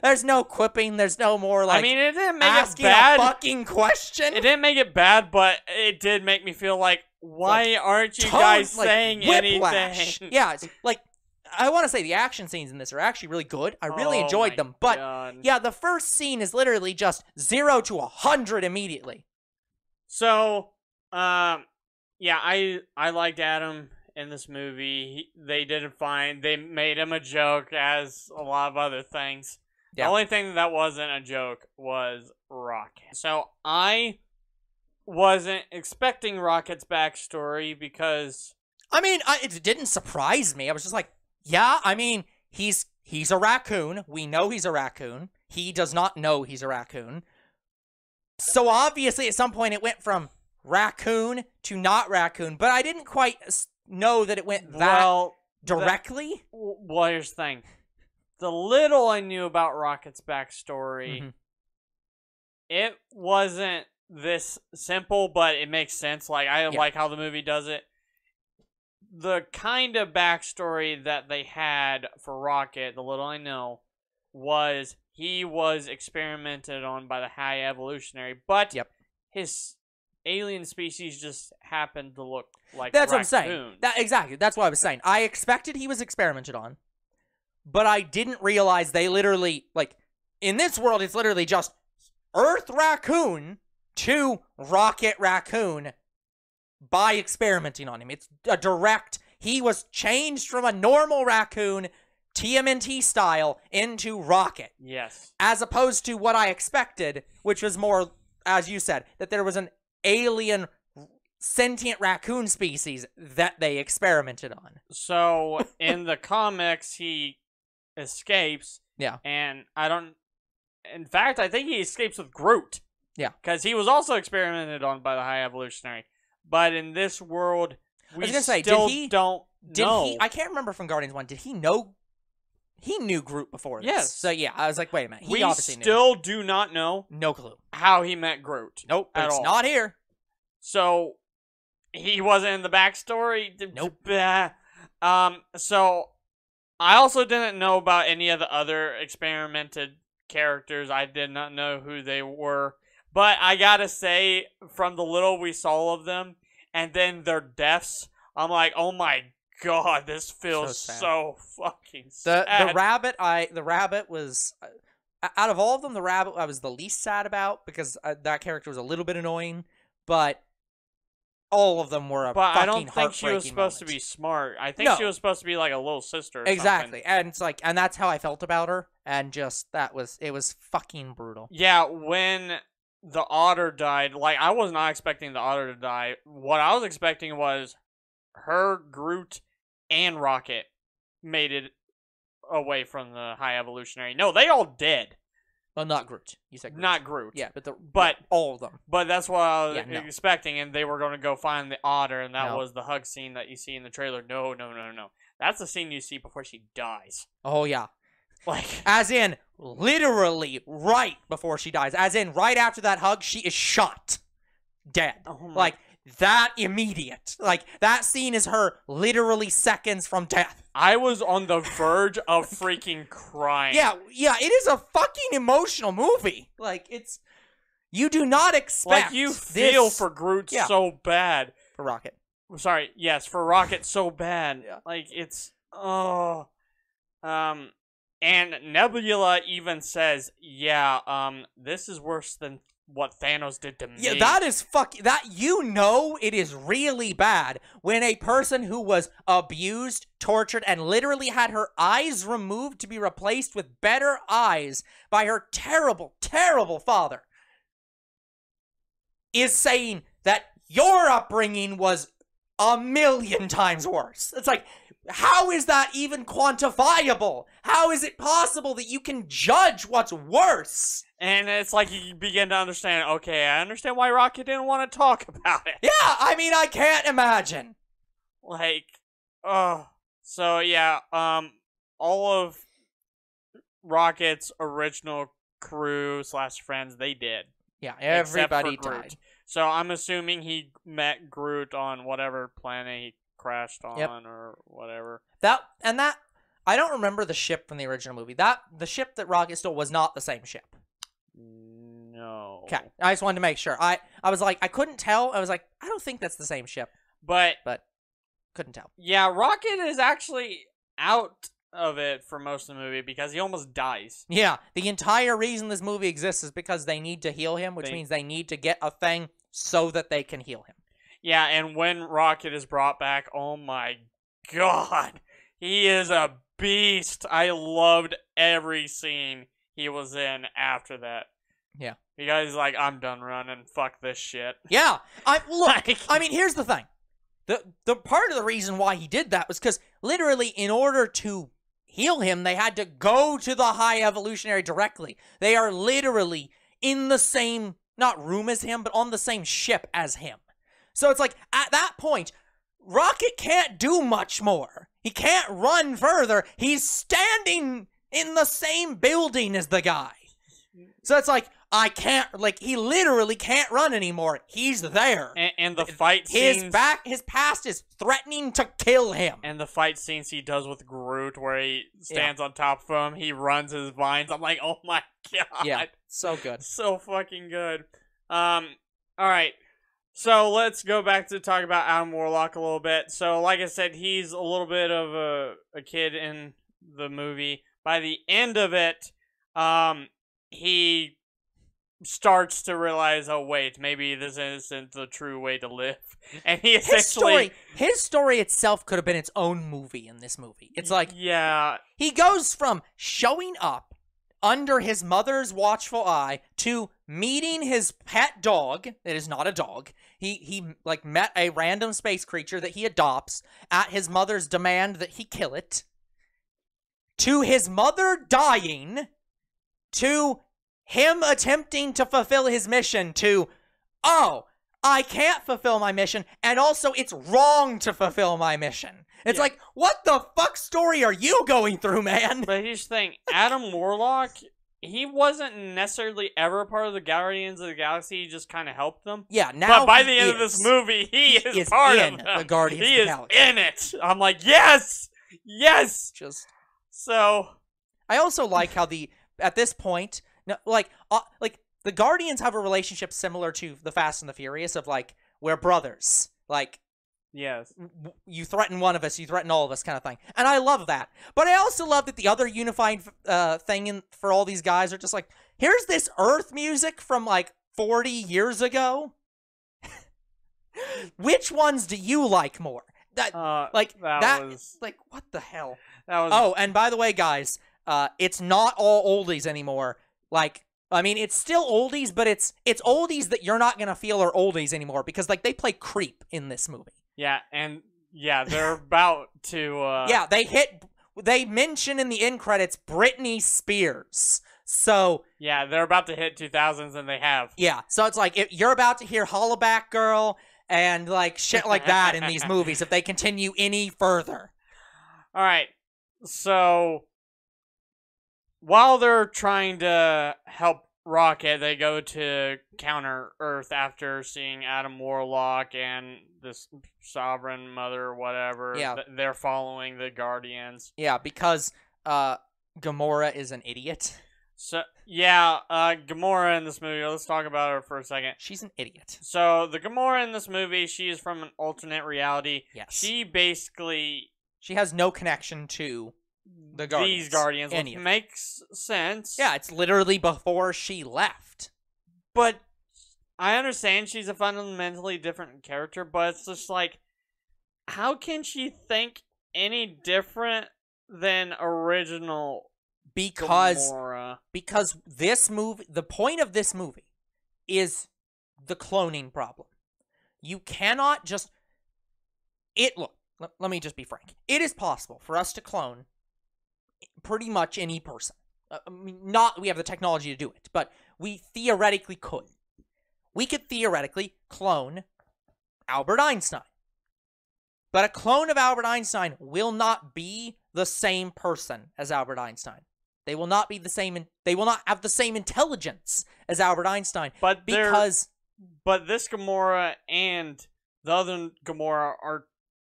There's no quipping, there's no more like, I mean, it didn't make asking it bad. a fucking question. It didn't make it bad, but it did make me feel like, why aren't you guys saying whiplash. anything? Yeah, it's like, I want to say the action scenes in this are actually really good. I really enjoyed them. But, yeah, the first scene is literally just 0 to 100 immediately. So, yeah, I liked Adam in this movie. They did it fine. They made him a joke, as a lot of other things. Yeah. The only thing that wasn't a joke was Rocket. So, I wasn't expecting Rocket's backstory because... I mean, it didn't surprise me. I was just like, yeah, I mean, he's a raccoon. We know he's a raccoon. He does not know he's a raccoon. So obviously at some point it went from raccoon to not raccoon, but I didn't quite know that it went that directly. Well, here's the thing. The little I knew about Rocket's backstory, it wasn't this simple, but it makes sense. Like, I like how the movie does it. The kind of backstory that they had for Rocket, the little I know, was he was experimented on by the High Evolutionary, but his alien species just happened to look like That's raccoons. what I'm saying. Exactly. That's what I was saying. I expected he was experimented on, but I didn't realize they literally, like, in this world, it's literally just Earth raccoon to Rocket raccoon by experimenting on him. It's a direct, he was changed from a normal raccoon, TMNT style, into Rocket. Yes. As opposed to what I expected, which was more, as you said, that there was an alien sentient raccoon species that they experimented on. So, in the comics, he escapes. Yeah. And in fact, I think he escapes with Groot. Yeah. Because he was also experimented on by the High Evolutionary. but in this world, we was gonna say, still did he- don't Did know. he? I can't remember from Guardians 1. Did he know? He knew Groot before this. Yes. So yeah, I was like, wait a minute. He we obviously knew. still do not know No clue. how he met Groot. Nope. At It's all. not here. So he wasn't in the backstory. Nope. So I also didn't know about any of the other experimented characters. I did not know who they were. But I gotta say, from the little we saw of them, and then their deaths, I'm like, oh my god, this feels sad. so fucking The sad. the rabbit was out of all of them, the rabbit I was the least sad about because that character was a little bit annoying, but all of them were a But fucking I don't think she was heartbreaking supposed to moment. be smart. I think No. she was supposed to be like a little sister. Or Exactly, something. and it's like, and that's how I felt about her, and just it was fucking brutal. Yeah, when the otter died, like I was not expecting the otter to die. What I was expecting was her, Groot, and Rocket made it away from the High Evolutionary. No, they all dead. Well, not Groot. You said Groot. Not Groot. Yeah, But- all of them. But that's what I was Yeah, no. expecting, and they were going to go find the otter, and that No. was the hug scene that you see in the trailer. No, no, no, no. That's the scene you see before she dies. Oh yeah, Like, as in literally right before she dies. As in right after that hug, she is shot, dead. oh my Like that immediate. Like that scene is her literally seconds from death. I was on the verge of freaking crying. Yeah, it is a fucking emotional movie. Like it's you do not expect Like, you feel this for Groot Yeah. so bad. for Rocket. Sorry, yes, for Rocket so bad. Yeah. Like, it's, and Nebula even says, yeah, this is worse than what Thanos did to me. Yeah, that is it is really bad when a person who was abused, tortured, and literally had her eyes removed to be replaced with better eyes by her terrible, terrible father is saying that your upbringing was a million times worse. It's like, how is that even quantifiable? How is it possible that you can judge what's worse? And it's like you begin to understand, okay, I understand why Rocket didn't want to talk about it. Yeah, I mean, I can't imagine. Like, so yeah, all of Rocket's original crew / friends, they did. Yeah, Except for everybody Groot. died. So I'm assuming he met Groot on whatever planet he crashed on Yep. or whatever. That I don't remember the ship from the original movie. The ship that Rocket stole was not the same ship. No. Okay, I just wanted to make sure. I was like, I couldn't tell. I was like, I don't think that's the same ship, But but couldn't tell. yeah, Rocket is actually out of it for most of the movie because he almost dies. Yeah, the entire reason this movie exists is because they need to heal him, which means they need to get a thing so that they can heal him. Yeah, and when Rocket is brought back, oh my god, he is a beast. I loved every scene he was in after that. Yeah. Because he's like, I'm done running. Fuck this shit. Yeah, look. Like- I mean, here's the thing. The part of the reason why he did that was because literally, in order to heal him, they had to go to the High Evolutionary directly. They are literally in the same, not room as him, but on the same ship as him. So it's like, at that point, Rocket can't do much more. He can't run further. He's standing in the same building as the guy. So it's like, he literally can't run anymore. He's there. And the fight scenes... His past is threatening to kill him. And the fight scenes he does with Groot where he stands on top of him, he runs his vines. I'm like, oh my god. Yeah, so good. So fucking good. Alright. So let's go back to talk about Adam Warlock a little bit. So like I said, he's a little bit of a kid in the movie. By the end of it, he starts to realize, oh wait, maybe this isn't the true way to live. And he essentially... His story itself could have been its own movie in this movie. It's like, yeah, he goes from showing up under his mother's watchful eye to meeting his pet dog that is not a dog. He like met a random space creature that he adopts at his mother's demand that he kill it, to his mother dying, to him attempting to fulfill his mission, to, oh, I can't fulfill my mission, and also it's wrong to fulfill my mission. It's Yeah. like, what the fuck story are you going through, man? But here's the thing, Adam Warlock, he wasn't necessarily ever a part of the Guardians of the Galaxy, he just kind of helped them. Yeah, now But by he the end of this is. movie, he He is is part in of them. the Guardians he of the is Galaxy. in it. I'm like, yes! Yes! Just, So, I also like how at this point, like the Guardians have a relationship similar to the Fast and the Furious of like, we're brothers. Like, yes. you threaten one of us, you threaten all of us kind of thing. And I love that. But I also love that the other unifying thing for all these guys are just like, here's this Earth music from like 40 years ago. Which ones do you like more? That was like, what the hell? that was Oh, and by the way, guys, it's not all oldies anymore. Like, I mean, it's still oldies, but it's oldies that you're not gonna feel are oldies anymore because like they play Creep in this movie. yeah, and yeah, they're about to Yeah, they mention in the end credits Britney Spears. So yeah, they're about to hit 2000s and they have. yeah, so it's like you're about to hear Hollaback Girl and like shit like that in these movies if they continue any further. All right. So while they're trying to help Rocket, they go to counter Earth after seeing Adam Warlock and this Sovereign Mother or whatever. Yeah. They're following the Guardians. Yeah, because Gamora is an idiot. So yeah, Gamora in this movie. Let's talk about her for a second. She's an idiot. So the Gamora in this movie, she is from an alternate reality. Yes. She basically She has no connection to the Guardians. these Guardians, Any which of them. makes sense. Yeah, it's literally before she left. But I understand she's a fundamentally different character, but it's just like, how can she think any different than original Gamora? Because this movie, the point of this movie is the cloning problem. You cannot just look, let me just be frank. It is possible for us to clone pretty much any person. I mean, not we have the technology to do it, but we theoretically could. We could theoretically clone Albert Einstein. But a clone of Albert Einstein will not be the same person as Albert Einstein. They will not be the same. They will not have the same intelligence as Albert Einstein. But because this Gamora and the other Gamora are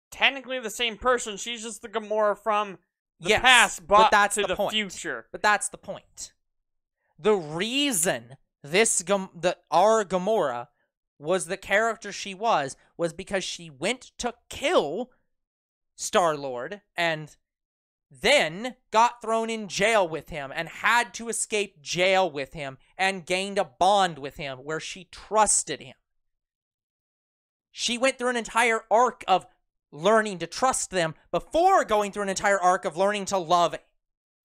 technically the same person. She's just the Gamora from the past, but that's to the the point. future. But that's the point. The reason our Gamora was the character she was because she went to kill Star-Lord and then got thrown in jail with him and had to escape jail with him and gained a bond with him where she trusted him. She went through an entire arc of learning to trust them before going through an entire arc of learning to love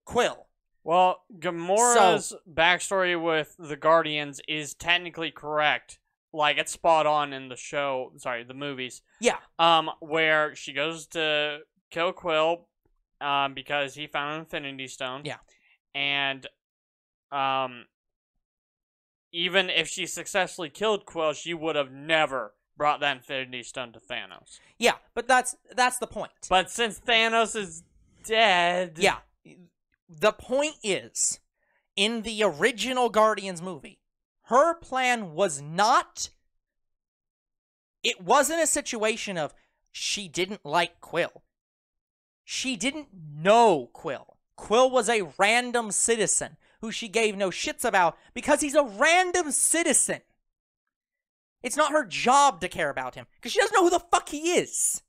Quill. Well, Gamora's backstory with the Guardians is technically correct. Like, it's spot on in the movies. Yeah. Where she goes to kill Quill, because he found an Infinity Stone. Yeah. And, even if she successfully killed Quill, she would have never brought that Infinity Stone to Thanos. Yeah, but that's the point. But since Thanos is dead... Yeah. The point is, in the original Guardians movie, her plan was not... It wasn't a situation of she didn't like Quill. She didn't know Quill. Quill was a random citizen who she gave no shits about because he's a random citizen. It's not her job to care about him because she doesn't know who the fuck he is.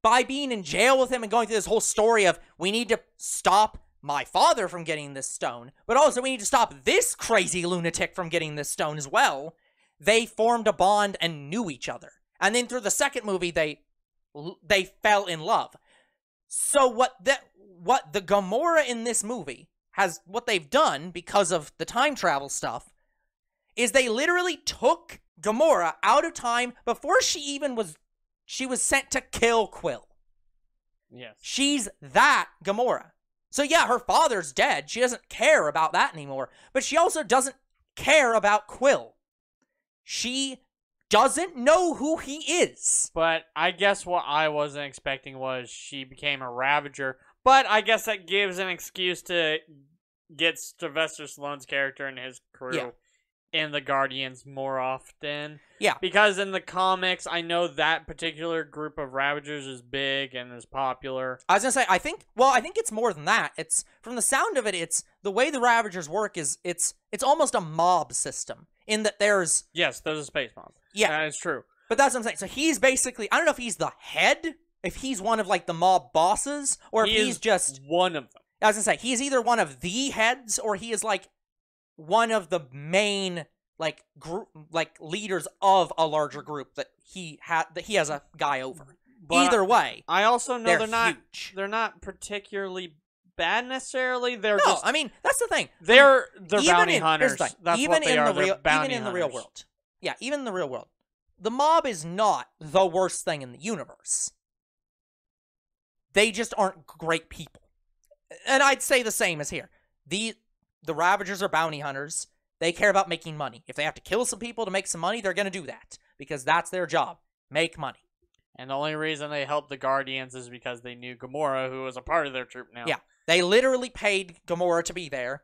By being in jail with him and going through this whole story of we need to stop my father from getting this stone, but also we need to stop this crazy lunatic from getting this stone as well, they formed a bond and knew each other. And then through the second movie, they fell in love. So what the Gamora in this movie what they've done because of the time travel stuff is they literally took Gamora out of time before she was sent to kill Quill. Yes. She's that Gamora. So yeah, her father's dead. She doesn't care about that anymore. But she also doesn't care about Quill. She doesn't know who he is. But I guess what I wasn't expecting was she became a Ravager. But I guess that gives an excuse to get Sylvester Stallone's character and his crew in the Guardians more often. Yeah. Because in the comics, I know that particular group of Ravagers is big and is popular. I was gonna say, I think it's more than that. It's, from the sound of it, it's the way the Ravagers work is it's almost a mob system in that there's Yes, there's a space mob. Yeah. That is true. But that's what I'm saying. So he's basically, I don't know if he's the head, if he's one of like the mob bosses, or if he's just one of them. I was gonna say, he's either one of the heads or he is like one of the main like group, like leaders of a larger group that he has a guy over. But Either way, I also know they're not huge. they're not particularly bad necessarily. They're No, just I mean that's the thing. they're Even bounty in- hunters. here's the thing. That's even what they in are. the They're real, bounty even in the real hunters. world. Yeah, even in the real world, the mob is not the worst thing in the universe. They just aren't great people. And I'd say the same as here. The Ravagers are bounty hunters. They care about making money. If they have to kill some people to make some money, they're going to do that because that's their job. Make money. And the only reason they helped the Guardians is because they knew Gamora, who was a part of their troop now. Yeah. They literally paid Gamora to be there.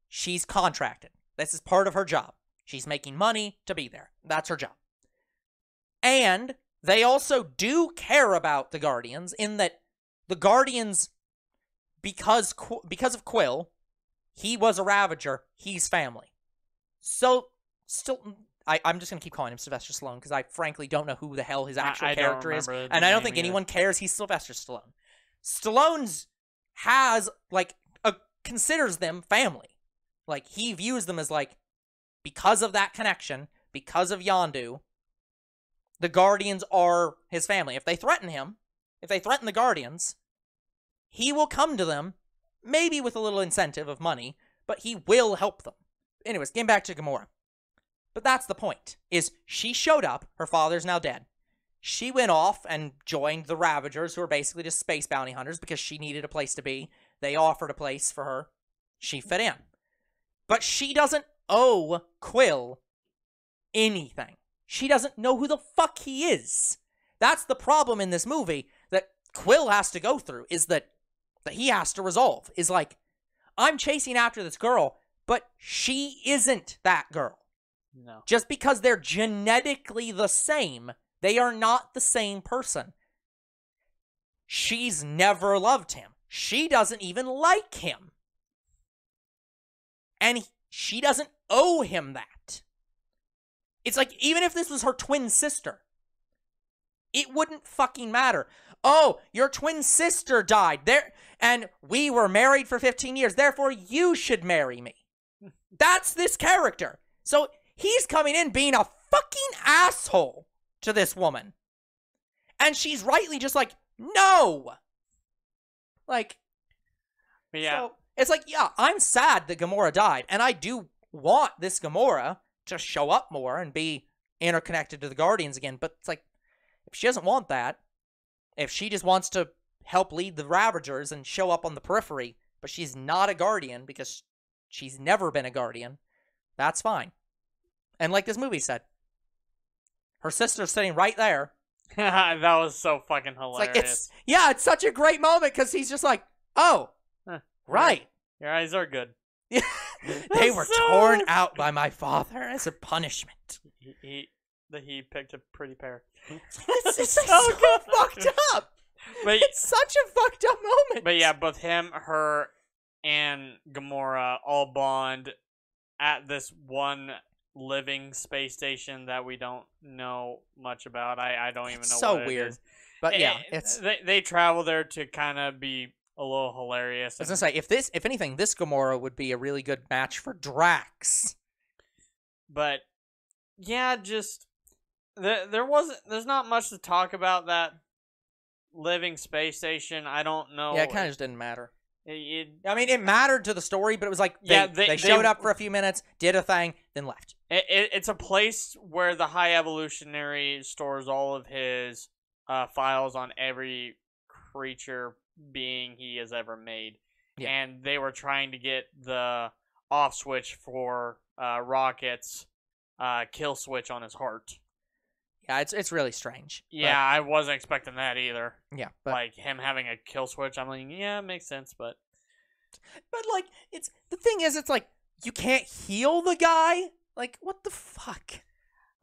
She's contracted. This is part of her job. She's making money to be there. That's her job. And they also do care about the Guardians in that the Guardians, because of Quill, he was a Ravager, he's family. So, still, I'm just going to keep calling him Sylvester Stallone because I frankly don't know who the hell his actual character is. And I don't think anyone cares he's Sylvester Stallone. Stallone's considers them family. Like, he views them as like, because of that connection, because of Yondu, the Guardians are his family. If they threaten him, if they threaten the Guardians, he will come to them, maybe with a little incentive of money, but he will help them. Anyways, getting back to Gamora. But that's the point, is she showed up, her father's now dead. She went off and joined the Ravagers, who are basically just space bounty hunters, because she needed a place to be. They offered a place for her. She fit in. But she doesn't owe Quill anything. She doesn't know who the fuck he is. That's the problem in this movie that Quill has to go through, is that he has to resolve. Is like, I'm chasing after this girl, but she isn't that girl. No. Just because they're genetically the same, they are not the same person. She's never loved him. She doesn't even like him. And she doesn't owe him that. It's like, even if this was her twin sister, it wouldn't fucking matter. Oh, your twin sister died there, and we were married for 15 years, therefore you should marry me. That's this character. So he's coming in being a fucking asshole to this woman. And she's rightly just like, no. Like, yeah. So it's like, yeah, I'm sad that Gamora died, and I do want this Gamora to show up more and be interconnected to the Guardians again, but it's like, if she doesn't want that, if she just wants to help lead the Ravagers and show up on the periphery, but she's not a Guardian because she's never been a Guardian, that's fine. And like this movie said, her sister's sitting right there. That was so fucking hilarious. It's like, it's such a great moment because he's just like, oh, right. Your eyes are good. They were torn out by my father as a punishment. He picked a pretty pair. It's so fucked up. But it's such a fucked up moment. But yeah, both him, her, and Gamora all bond at this one living space station that we don't know much about. I don't even know so what weird. it is. But yeah, it's they travel there to kind of be a little hilarious. I was gonna say, if anything, this Gamora would be a really good match for Drax. But yeah, just there's not much to talk about that living space station. I don't know. Yeah, it kind of just didn't matter. I mean, it mattered to the story, but it was like they showed up for a few minutes, did a thing, then left. It's a place where the High Evolutionary stores all of his files on every creature being he has ever made. Yeah. And they were trying to get the off switch for Rocket's kill switch on his heart. Yeah, it's really strange. Yeah, I wasn't expecting that either. Yeah, but Like him having a kill switch, I'm like, yeah, it makes sense, but like it's the thing is, it's like you can't heal the guy. Like what the fuck?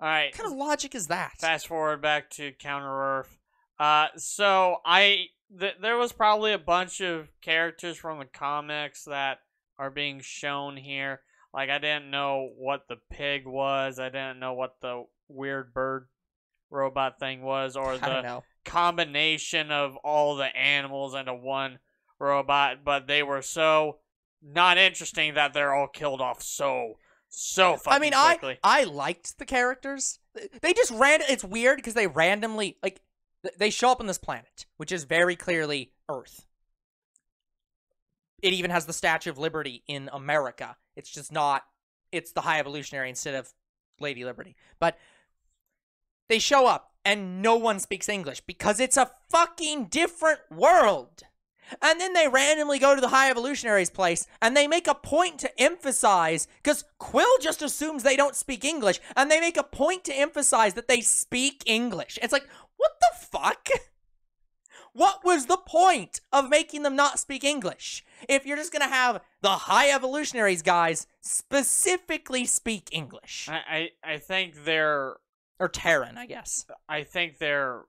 all right. What kind of logic is that? Fast forward back to Counter Earth. So there was probably a bunch of characters from the comics that are being shown here. Like I didn't know what the pig was. I didn't know what the weird bird robot thing was, or I don't the know. combination of all the animals into one robot. But they were so not interesting that they're all killed off so fucking I mean, quickly. I liked the characters. They just it's weird because they randomly like they show up on this planet, which is very clearly Earth. It even has the Statue of Liberty in America. It's just not. It's the High Evolutionary instead of Lady Liberty. But they show up and no one speaks English because it's a fucking different world. And then they randomly go to the High Evolutionary's place and they make a point to emphasize, because Quill just assumes they don't speak English, and they make a point to emphasize that they speak English. It's like, what the fuck? What was the point of making them not speak English? If you're just going to have the High Evolutionaries guys specifically speak English. I think they're... Or Terran, I guess. I think they're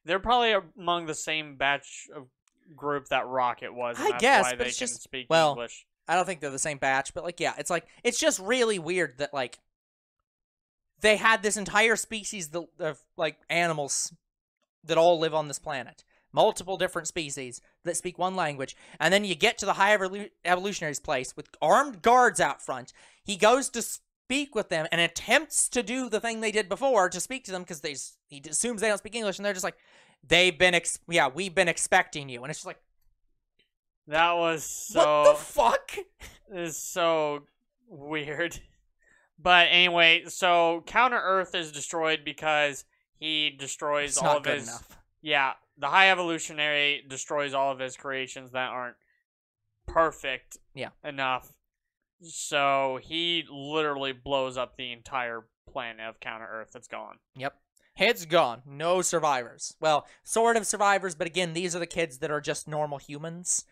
they're probably among the same batch of group that Rocket was. And I that's guess, why but they it's can just, speak well, English. I don't think they're the same batch, but like, yeah, it's just really weird that like they had this entire species of like animals that all live on this planet, multiple different species that speak one language, and then you get to the High Evolutionary's place with armed guards out front. He goes to speak with them and attempts to do the thing they did before to speak to them because he assumes they don't speak English, and they're just like, we've been expecting you, and it's just like, that was so... What the fuck? Is so weird. But anyway, so Counter Earth is destroyed because he destroys It's all not of good his... enough. Yeah, the High Evolutionary destroys all of his creations that aren't perfect enough. So he literally blows up the entire planet of Counter Earth. It's gone. Yep. Head's gone. No survivors. Well, sort of survivors, but again, these are the kids that are just normal humans.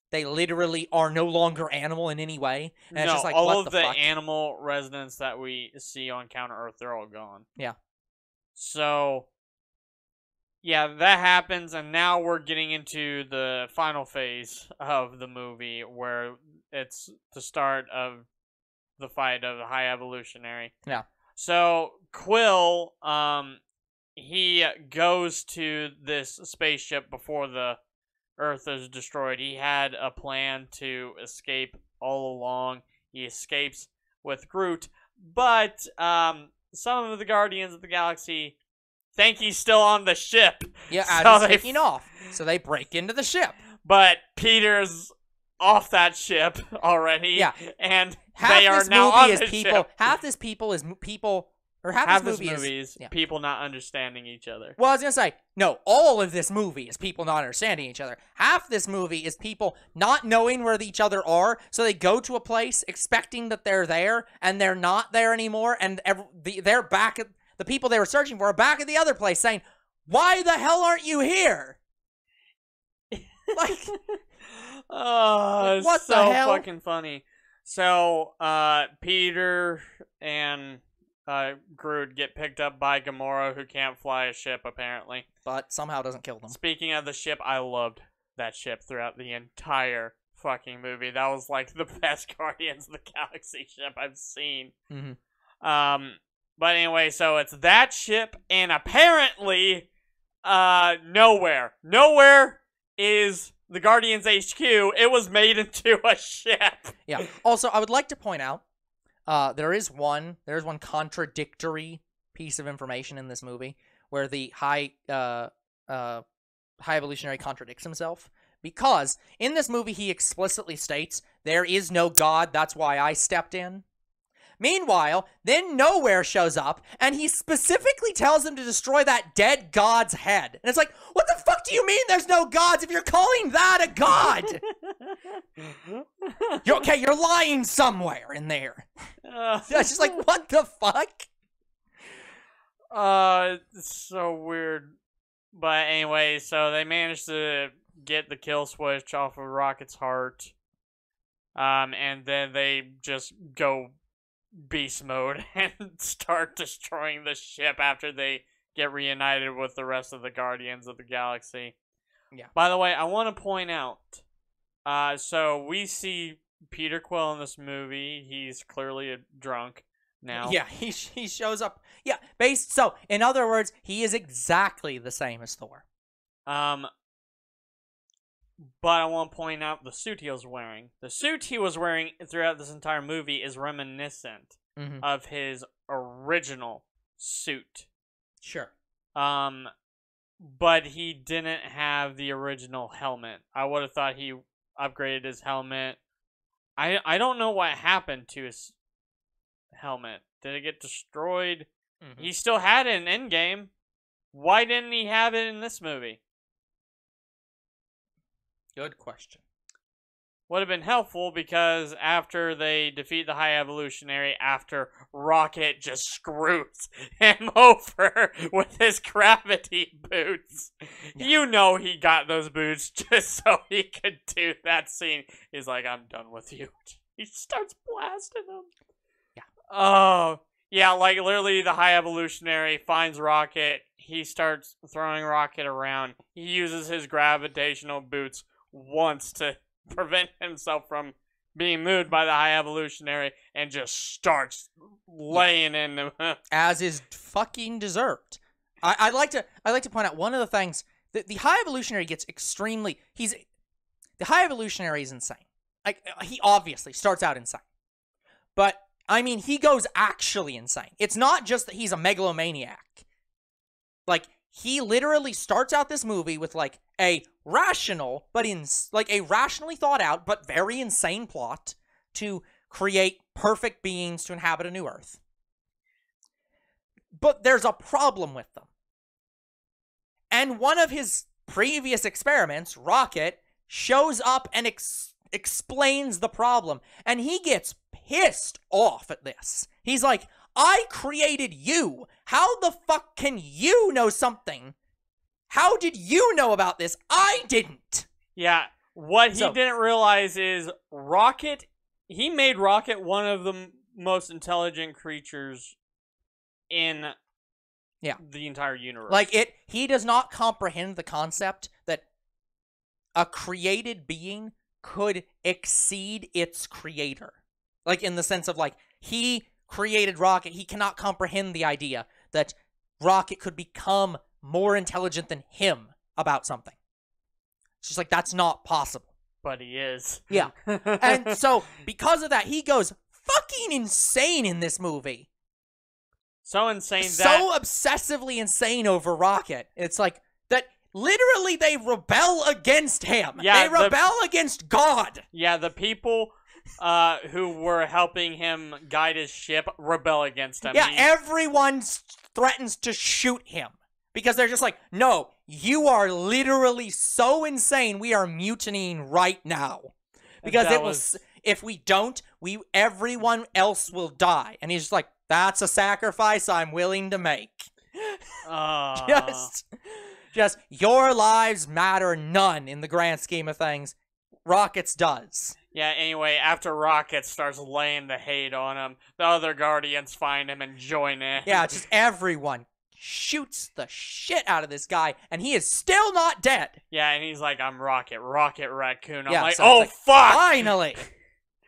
They literally are no longer animal in any way. And it's just like, all what of the fuck? animal residents that we see on Counter Earth, they're all gone. Yeah. So, yeah, that happens, and now we're getting into the final phase of the movie, where it's the start of the fight of the High Evolutionary. Yeah. So, Quill, he goes to this spaceship before the Earth is destroyed. He had a plan to escape all along. He escapes with Groot, but some of the Guardians of the Galaxy think he's still on the ship. Yeah, so he's taking off. So they break into the ship. But Peter's off that ship already. Yeah. And Half they are this now movie on is the people. ship. Half this people is people. Or half Half this this movie movie is is people not understanding each other. Well, I was gonna say, no, all of this movie is people not understanding each other. Half this movie is people not knowing where each other are, so they go to a place expecting that they're there, and they're not there anymore, and they're back at the people they were searching for are back at the other place saying, "Why the hell aren't you here?" Like, oh, what it's the so hell? fucking funny. So, Peter and Groot get picked up by Gamora, who can't fly a ship, apparently. But somehow doesn't kill them. Speaking of the ship, I loved that ship throughout the entire fucking movie. That was, like, the best Guardians of the Galaxy ship I've seen. Mm-hmm. But anyway, so it's that ship, and apparently, nowhere. Nowhere is the Guardians HQ. It was made into a ship. Yeah. Also, I would like to point out, there's one contradictory piece of information in this movie where the High Evolutionary contradicts himself, because in this movie he explicitly states there is no God, that's why I stepped in. Meanwhile, then Nowhere shows up, and he specifically tells them to destroy that dead god's head. And it's like, what the fuck do you mean there's no gods if you're calling that a god? You're lying somewhere in there. It's just like, what the fuck? It's so weird. But anyway, so they managed to get the kill switch off of Rocket's heart. And then they just go beast mode and start destroying the ship after they get reunited with the rest of the Guardians of the Galaxy. Yeah. By the way, I want to point out, so we see Peter Quill in this movie. He's clearly a drunk now. Yeah, he shows up. Yeah, so in other words, he is exactly the same as Thor. But I want to point out the suit he was wearing. The suit he was wearing throughout this entire movie is reminiscent of his original suit. Sure. But he didn't have the original helmet. I would have thought he upgraded his helmet. I don't know what happened to his helmet. Did it get destroyed? He still had it in Endgame. Why didn't he have it in this movie? Good question. Would have been helpful because after they defeat the High Evolutionary, after Rocket just screws him over with his gravity boots, you know he got those boots just so he could do that scene. He's like, I'm done with you. He starts blasting him. Yeah. Oh, yeah, like literally the High Evolutionary finds Rocket. He starts throwing Rocket around. He uses his gravitational boots once to prevent himself from being moved by the High Evolutionary and just starts laying into him. As is fucking deserved. I'd like to point out one of the things that the High Evolutionary gets extremely. The High Evolutionary is insane. Like, he obviously starts out insane, but I mean, he goes actually insane. It's not just that he's a megalomaniac. Like, he literally starts out this movie with like a rational, but a rationally thought out but very insane plot to create perfect beings to inhabit a new Earth. But there's a problem with them. And one of his previous experiments, Rocket, shows up and explains the problem. And he gets pissed off at this. He's like, I created you. How the fuck can you know something? How did you know about this? I didn't. Yeah, what he didn't realize is he made Rocket one of the most intelligent creatures in the entire universe. Like, he does not comprehend the concept that a created being could exceed its creator. Like, in the sense of, like, he created Rocket. He cannot comprehend the idea that Rocket could become more intelligent than him about something. It's just like, that's not possible. But he is. Yeah. And so, because of that, he goes fucking insane in this movie. So insane that... So obsessively insane over Rocket. It's like, that literally they rebel against him. Yeah, they rebel against God. Yeah, the people who were helping him guide his ship rebel against him. Yeah, everyone threatens to shoot him. Because they're just like, no, you are literally so insane, we are mutinying right now. Because if we don't, everyone else will die. And he's just like, that's a sacrifice I'm willing to make. Just, your lives matter none in the grand scheme of things. Rocket's does. Yeah, anyway, after Rocket starts laying the hate on him, the other Guardians find him and join in. Yeah, just everyone shoots the shit out of this guy, and he is still not dead. Yeah, and he's like, I'm Rocket Raccoon. I'm yeah, like, so oh, fuck! Finally!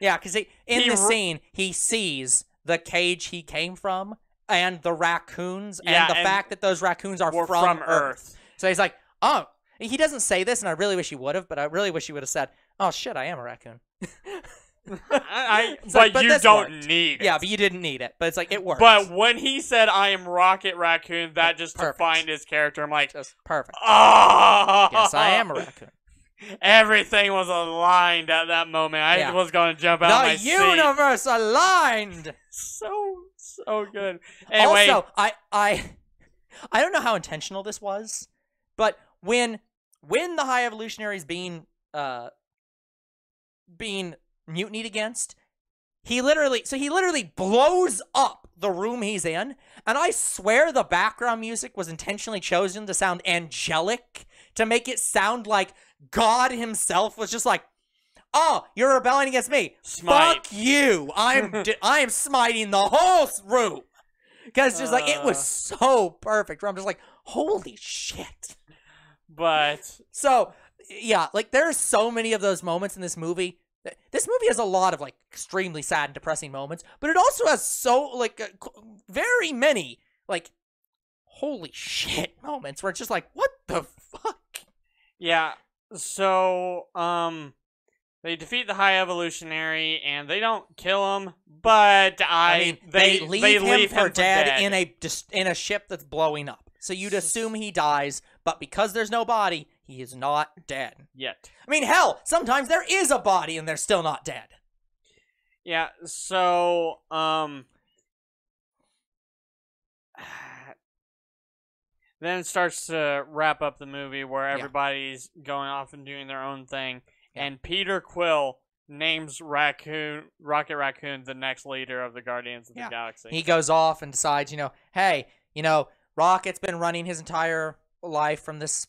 Yeah, because in the scene, he sees the cage he came from, and the raccoons, and the fact that those raccoons are from Earth. So he's like, oh, he doesn't say this, and I really wish he would have, but I really wish he would have said, oh shit, I am a raccoon. But you don't need it. Yeah, but you didn't need it. But it's like, it works. But when he said, I am Rocket Raccoon, that just defined his character. I'm like, just perfect. Oh! Yes, I am a raccoon. Everything was aligned at that moment. I was going to jump out of my seat. The universe aligned! So good. Anyway. Also, I don't know how intentional this was, but when the High Evolutionary is being mutinied against, he literally blows up the room he's in, and I swear the background music was intentionally chosen to sound angelic, to make it sound like God himself was just like, oh, you're rebelling against me. Smite. Fuck you. I am smiting the whole room. Because just like, it was so perfect. Where I'm just like, holy shit. But So, yeah, like, there's so many of those moments in this movie. This movie has a lot of, like, extremely sad and depressing moments, but it also has very many, like, holy shit moments where it's just like, what the fuck? yeah, so they defeat the High Evolutionary and they don't kill him, but they leave him for dead dead. in a ship that's blowing up. So you'd assume he dies, but because there's no body, he is not dead. Yet. I mean, hell, sometimes there is a body and they're still not dead. Yeah, so then it starts to wrap up the movie where everybody's going off and doing their own thing, and Peter Quill names Rocket Raccoon the next leader of the Guardians of the Galaxy. He goes off and decides, hey, Rocket's been running his entire life from this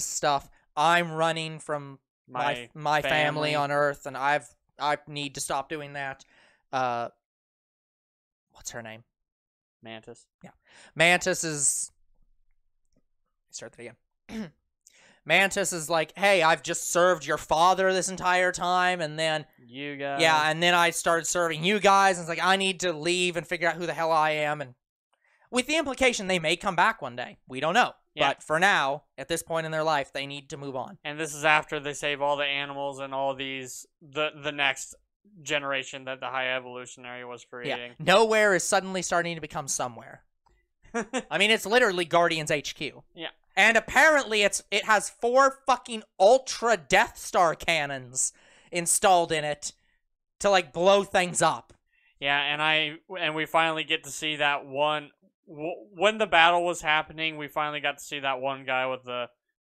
stuff. I'm running from my family on Earth, and I need to stop doing that. What's her name? Mantis. Yeah. Mantis is... Start that again. Mantis is like, hey, I've just served your father this entire time, and then... You guys. Yeah, and then I started serving you guys, and it's like, I need to leave and figure out who the hell I am, and... With the implication they may come back one day. We don't know. Yeah. But for now, at this point in their life, they need to move on. And this is after they save all the animals and all these... The next generation that the High Evolutionary was creating. Yeah. Nowhere is suddenly starting to become somewhere. I mean, it's literally Guardians HQ. Yeah. And apparently it has 4 fucking Ultra Death Star cannons installed in it to, like, blow things up. Yeah, and we finally get to see that one... When the battle was happening, we finally got to see that one guy with the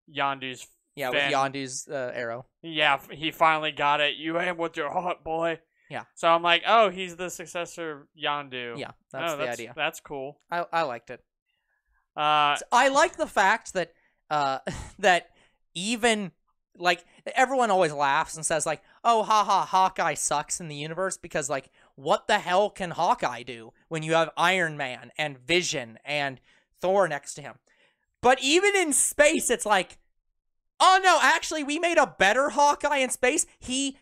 Yondu's fin. With Yondu's arrow. Yeah, he finally got it. You aim with your heart, boy. Yeah. So I'm like, oh, he's the successor of Yondu. Yeah, that's the idea. That's cool. I liked it. So I like the fact that that even, like, everyone always laughs and says, like, oh, haha, Hawkeye sucks in the universe because, like, what the hell can Hawkeye do when you have Iron Man and Vision and Thor next to him? But even in space, it's like, oh no, actually, we made a better Hawkeye in space. He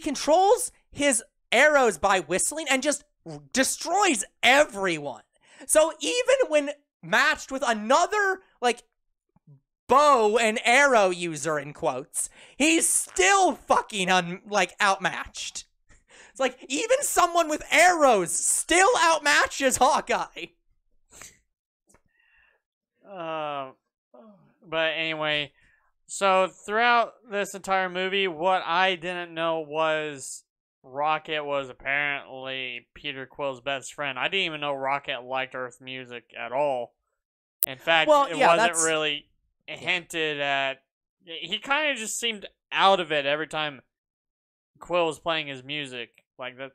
controls his arrows by whistling and just destroys everyone. So even when matched with another, like, bow and arrow user, in quotes, he's still fucking outmatched. It's like, even someone with arrows still outmatches Hawkeye. But anyway, so throughout this entire movie, what I didn't know was Rocket was apparently Peter Quill's best friend. I didn't even know Rocket liked Earth music at all. In fact, it wasn't really hinted at. He kind of just seemed out of it every time Quill was playing his music. Like that.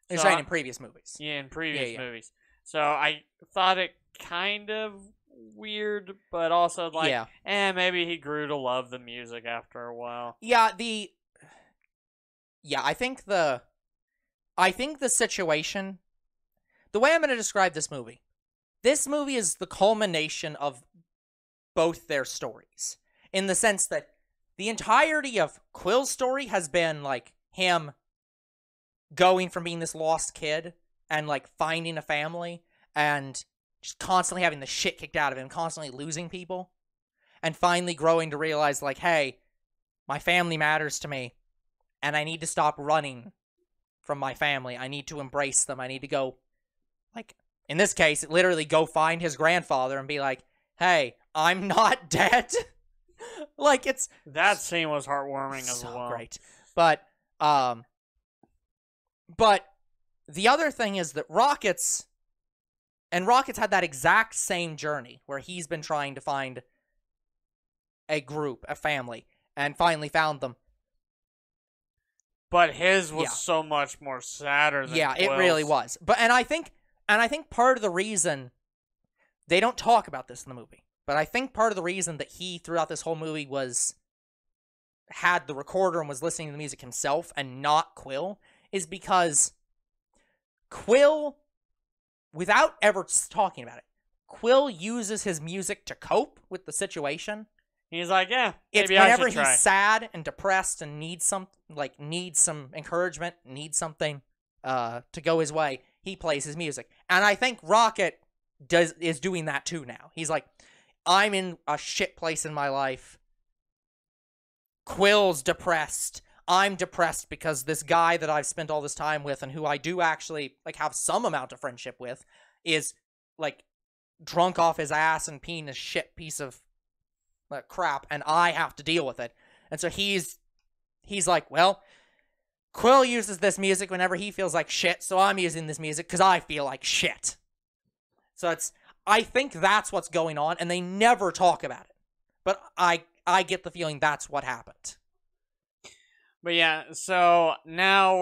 You're saying in previous movies. Yeah, in previous movies. So I thought it kind of weird, but also like, maybe he grew to love the music after a while. Yeah, I think the situation, the way I'm going to describe this movie is the culmination of both their stories, in the sense that the entirety of Quill's story has been, like, him going from being this lost kid and, like, finding a family and just constantly having the shit kicked out of him, constantly losing people, and finally growing to realize, like, hey, my family matters to me, and I need to stop running from my family. I need to embrace them. I need to go, like, in this case, literally go find his grandfather and be like, hey, I'm not dead. Like, it's... That scene was heartwarming as well. Great. But the other thing is that Rocket's had that exact same journey where he's been trying to find a group, a family, and finally found them. But his was Yeah. so much more sadder than Yeah, it really Quill's. was. And I think part of the reason they don't talk about this in the movie, but I think part of the reason that he throughout this whole movie had the recorder and was listening to the music himself and not Quill is because Quill, without ever talking about it, Quill uses his music to cope with the situation. He's like, yeah, It's maybe I whenever should try. he's sad and depressed and needs some encouragement, needs something to go his way, he plays his music. And I think Rocket is doing that too now. He's like, I'm in a shit place in my life. Quill's depressed. I'm depressed because this guy that I've spent all this time with and who I do actually like have some amount of friendship with is like drunk off his ass and peeing a shit piece of crap, and I have to deal with it. And so he's like, well, Quill uses this music whenever he feels like shit, so I'm using this music because I feel like shit. So I think that's what's going on, and they never talk about it. But I get the feeling that's what happened. But yeah, so now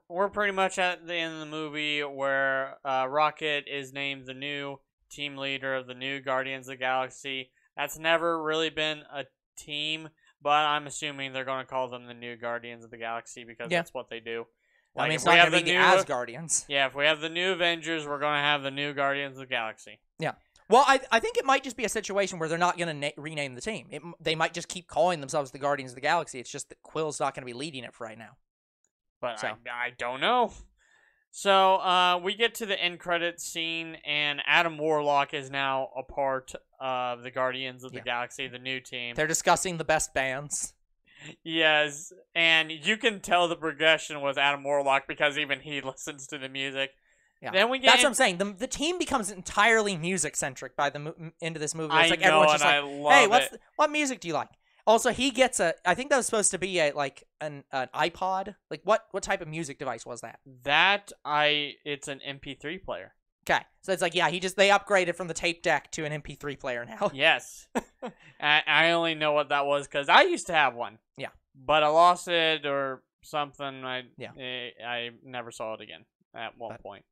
we're pretty much at the end of the movie where Rocket is named the new team leader of the new Guardians of the Galaxy. That's never really been a team, but I'm assuming they're going to call them the new Guardians of the Galaxy because that's what they do. I mean, if it's we not have going to be the Asgardians. Yeah, if we have the new Avengers, we're going to have the new Guardians of the Galaxy. Yeah. Well, I think it might just be a situation where they're not going to rename the team. They might just keep calling themselves the Guardians of the Galaxy. It's just that Quill's not going to be leading it for right now. But So. I don't know. So we get to the end credits scene, and Adam Warlock is now a part of the Guardians of the Galaxy, the new team. They're discussing the best bands. Yes, and you can tell the progression with Adam Warlock because even he listens to the music. Yeah. Then we get That's what I'm saying. The team becomes entirely music centric by the end of this movie. It's I like know, everyone's and just like, I love "Hey, it. what music do you like?" Also, he gets I think that was supposed to be an iPod. Like what type of music device was that? It's an MP3 player. Okay, so it's like they upgraded from the tape deck to an MP3 player now. Yes, I only know what that was because I used to have one. Yeah, but I lost it or something. I never saw it again at one point.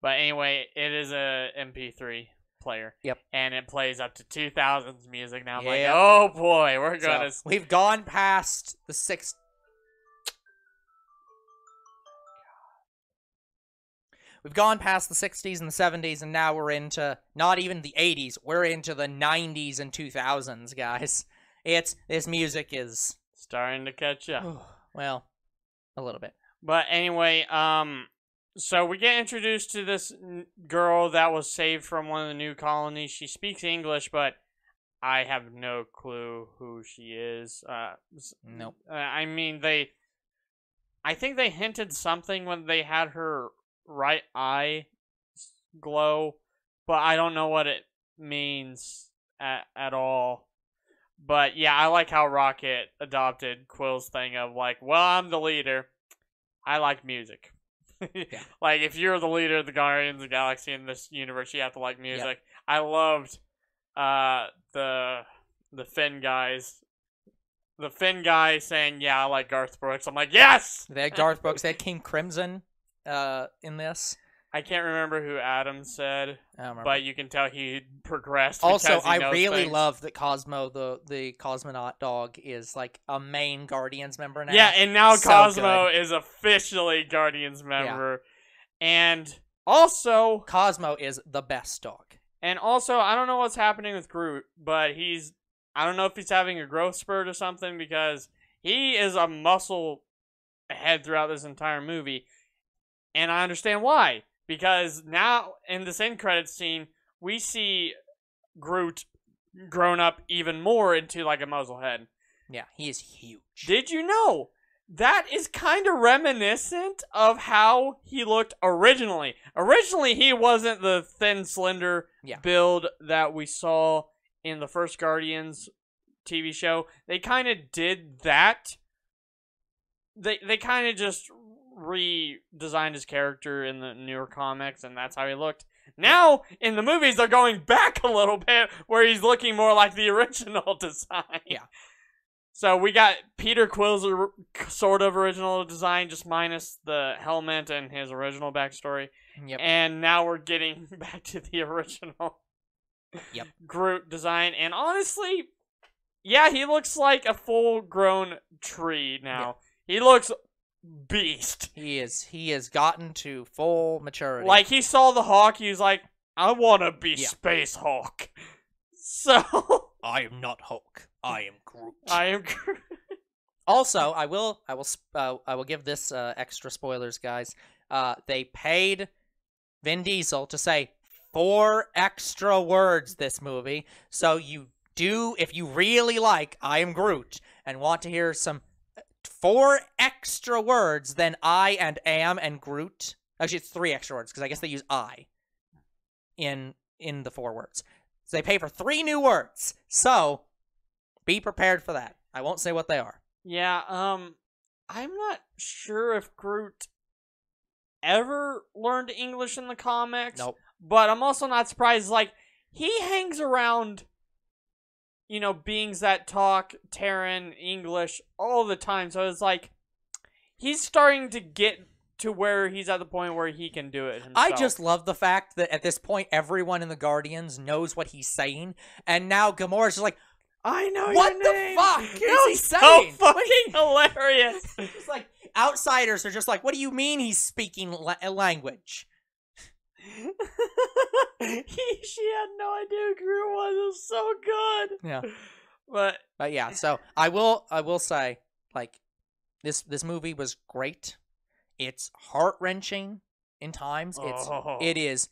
But anyway, it is a MP3 player. Yep. And it plays up to 2000s music now. I'm like, oh boy, we're gonna. So, we've gone past the We've gone past the 60s and the 70s, and now we're into not even the 80s. We're into the 90s and 2000s, guys. This music is starting to catch up. Well, a little bit. But anyway, so we get introduced to this girl that was saved from one of the new colonies. She speaks English, but I have no clue who she is. Nope. I mean, I think they hinted something when they had her right eye glow, but I don't know what it means at all. But yeah, I like how Rocket adopted Quill's thing of like, well, I'm the leader. I like music. Yeah. Like, if you're the leader of the Guardians of the Galaxy in this universe, you have to like music. Yep. I loved the Finn guys. The Finn guy saying, yeah, I like Garth Brooks. I'm like, yes! They had Garth Brooks. They had King Crimson in this. I can't remember who Adam said, I don't remember. but you can tell he progressed. Also, I really love that Cosmo, the cosmonaut dog, is like a main Guardians member now. Yeah, and now So Cosmo good. is officially Guardians member. And also, Cosmo is the best dog. I don't know what's happening with Groot, but I don't know if he's having a growth spurt or something because he is a muscle head throughout this entire movie. And I understand why. Because now, in this end credits scene, we see Groot grown up even more into like a muzzle head. Yeah, he is huge. Did you know that is kind of reminiscent of how he looked originally? Originally, he wasn't the thin, slender build that we saw in the first Guardians TV show. They kind of did that. They kind of just redesigned his character in the newer comics, and that's how he looked. Now, in the movies, they're going back a little bit, where he's looking more like the original design. Yeah. So we got Peter Quill's sort of original design, just minus the helmet and his original backstory. Yep. And now we're getting back to the original Yep. Groot design. And honestly, yeah, he looks like a full-grown tree now. Yeah. He looks beast. He has gotten to full maturity. Like, he saw the Hawk, he was like, I want to be Space Hulk. So... I am not Hulk. I am Groot. I am Groot. Also, I will give this extra spoilers, guys. They paid Vin Diesel to say 4 extra words this movie. So if you really like I am Groot and want to hear some 4 extra words than I and am and Groot. Actually, it's 3 extra words because I guess they use I in the 4 words. So they pay for 3 new words. So be prepared for that. I won't say what they are. Yeah, I'm not sure if Groot ever learned English in the comics. Nope. But I'm also not surprised. Like, he hangs around, beings that talk Terran English all the time. So it's like, he's starting to get to where he's at the point where he can do it himself. I just love the fact that at this point, everyone in the Guardians knows what he's saying. And now Gamora's just like, I know what your name. the fuck is he So saying? fucking hilarious. It's like, outsiders are just like, what do you mean he's speaking language? She had no idea who Groot was. It was so good. Yeah. But yeah, so I will say, like, this movie was great. It's heart-wrenching in times. It is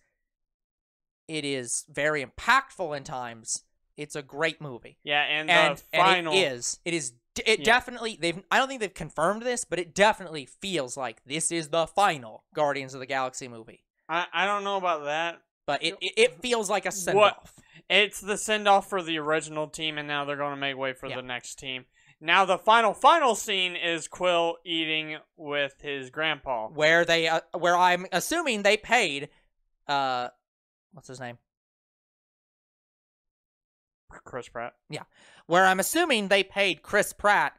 very impactful in times. It's a great movie. Yeah, and the final... It definitely... I don't think they've confirmed this, but it definitely feels like this is the final Guardians of the Galaxy movie. I don't know about that. But it feels like a send-off. It's the send-off for the original team, and now they're going to make way for the next team. Now, the final scene is Quill eating with his grandpa. Where I'm assuming they paid... what's his name? Chris Pratt. Yeah. Where I'm assuming they paid Chris Pratt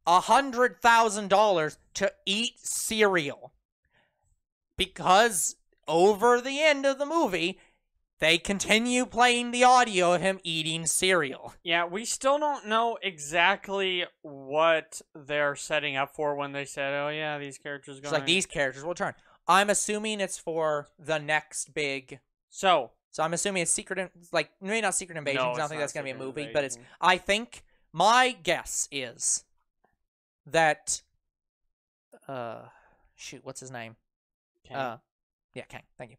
$100,000 to eat cereal. Because over the end of the movie, they continue playing the audio of him eating cereal. Yeah, we still don't know exactly what they're setting up for when they said, oh yeah, these characters going to... It's like, these characters will return. I'm assuming it's for the next big... So I'm assuming it's maybe not Secret Invasion, No, I don't think that's going to be a movie, Invasion. but I think, my guess is that, what's his name? Kang. Kang, thank you.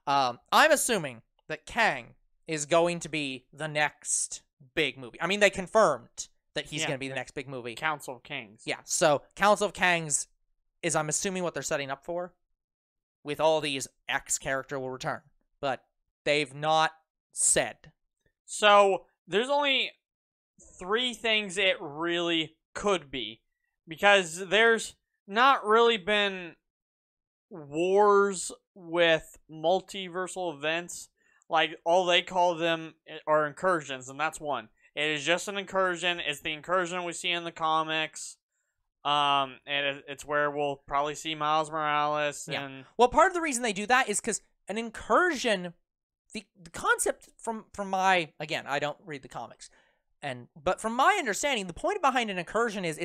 I'm assuming that Kang is going to be the next big movie. I mean, they confirmed that he's going to be the next big movie. Council of Kings. Yeah, so Council of Kangs is, I'm assuming, what they're setting up for. With all these, X character will return. But they've not said. So, there's only 3 things it really could be. Because there's not really been wars with multiversal events. Like, all they call them are incursions, and that's one. It is just an incursion. It's the incursion we see in the comics. And it's where we'll probably see Miles Morales. And well, part of the reason they do that is because an incursion, the concept from my, again, I don't read the comics, but from my understanding, the point behind an incursion is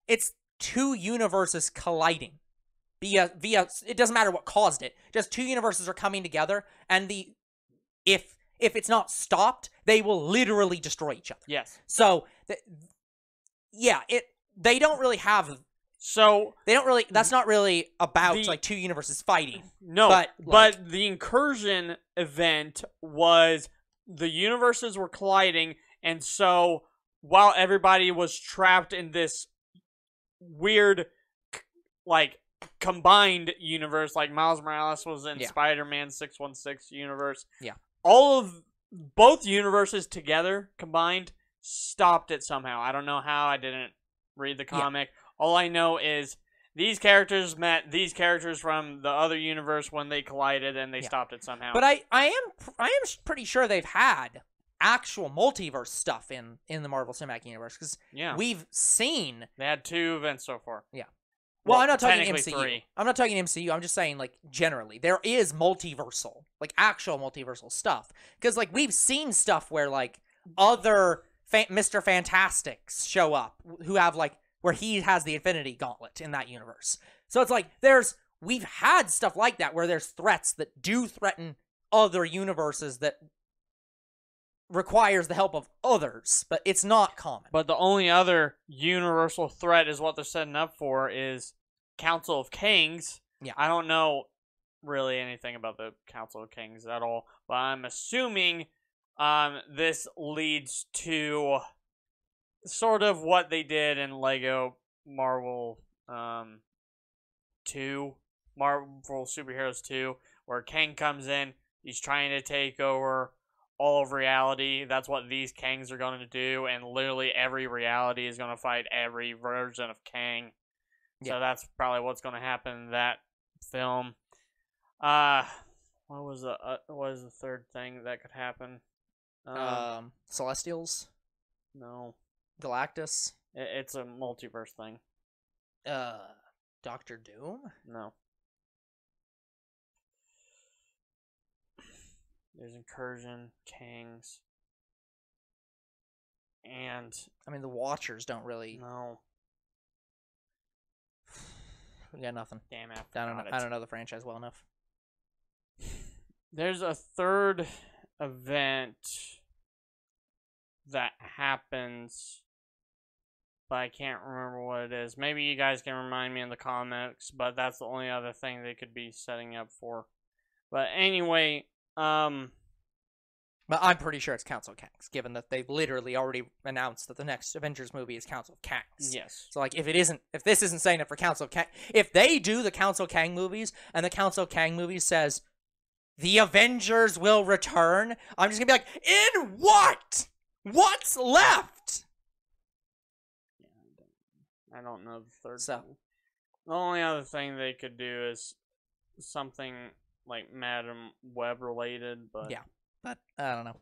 it's 2 universes colliding via it doesn't matter what caused it, just 2 universes are coming together, and if it's not stopped, they will literally destroy each other. Yes. So they don't really have. So they don't really. That's not really about 2 universes fighting. No, but the incursion event was the universes were colliding, and so while everybody was trapped in this weird, combined universe, like Miles Morales was in Spider-Man 616 universe. Yeah. Both universes together combined stopped it somehow. I don't know how. I didn't read the comic. Yeah. All I know is these characters met these characters from the other universe when they collided, and they stopped it somehow. But I am pretty sure they've had actual multiverse stuff in the Marvel Cinematic Universe, because Yeah. we've seen. They had 2 events so far. Yeah. Well, I'm not talking technically MCU. 3. I'm not talking MCU. I'm just saying, like, generally, there is multiversal, like, actual multiversal stuff. Because, like, we've seen stuff where, like, other Mr. Fantastics show up who have, like, where he has the Infinity Gauntlet in that universe. So it's like, we've had stuff like that where there's threats that do threaten other universes that requires the help of others, but it's not common. But the only other universal threat is what they're setting up for is Council of Kings. Yeah. I don't know really anything about the Council of Kings at all, but I'm assuming this leads to sort of what they did in Lego Marvel 2, Marvel Superheroes 2, where Kang comes in, he's trying to take over all of reality. That's what these Kangs are going to do, and literally every reality is going to fight every version of Kang. Yeah. So that's probably what's going to happen in that film. What was the third thing that could happen? Celestials, No, Galactus, it's a multiverse thing. Doctor Doom. No. There's Incursion, Kangs, and I mean, the Watchers don't really. no. We got nothing. Damn it! I don't know the franchise well enough. There's a third event that happens, but I can't remember what it is. Maybe you guys can remind me in the comments, but that's the only other thing they could be setting up for. But anyway, But I'm pretty sure it's Council of Kangs, given that they've literally already announced that the next Avengers movie is Council of Kangs. yes. So, like, if this isn't saying it for Council of Kang, if they do the Council of Kang movies, and the Council of Kang movie says, the Avengers will return, I'm just gonna be like, in what? What's left? I don't know the third So. one. The only other thing they could do is something like Madam Web related, but Yeah. But, I don't know.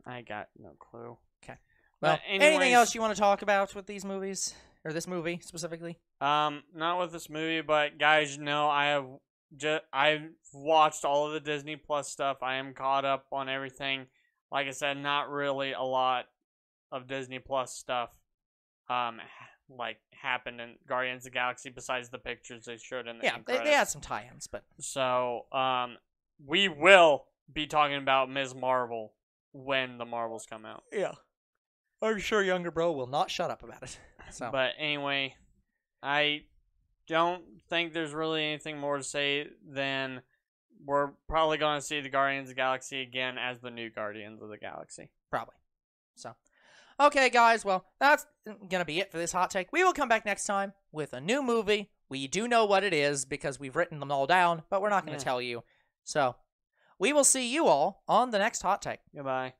I got no clue. Well, But anything anyways- else you want to talk about with these movies? Or this movie, specifically? Not with this movie, but guys, you know, I've watched all of the Disney Plus stuff. I am caught up on everything. Like I said, not really a lot of Disney Plus stuff like happened in Guardians of the Galaxy besides the pictures they showed in the Yeah, end they had credits. some tie-ins, but... So, we will be talking about Ms. Marvel when the Marvels come out. Yeah. I'm sure younger bro will not shut up about it. So. But anyway, I don't think there's really anything more to say than we're probably going to see the Guardians of the Galaxy again as the new Guardians of the Galaxy. Probably. So, okay, guys. Well, that's going to be it for this hot take. We will come back next time with a new movie. We do know what it is because we've written them all down, but we're not going to tell you. So, we will see you all on the next hot take. Goodbye.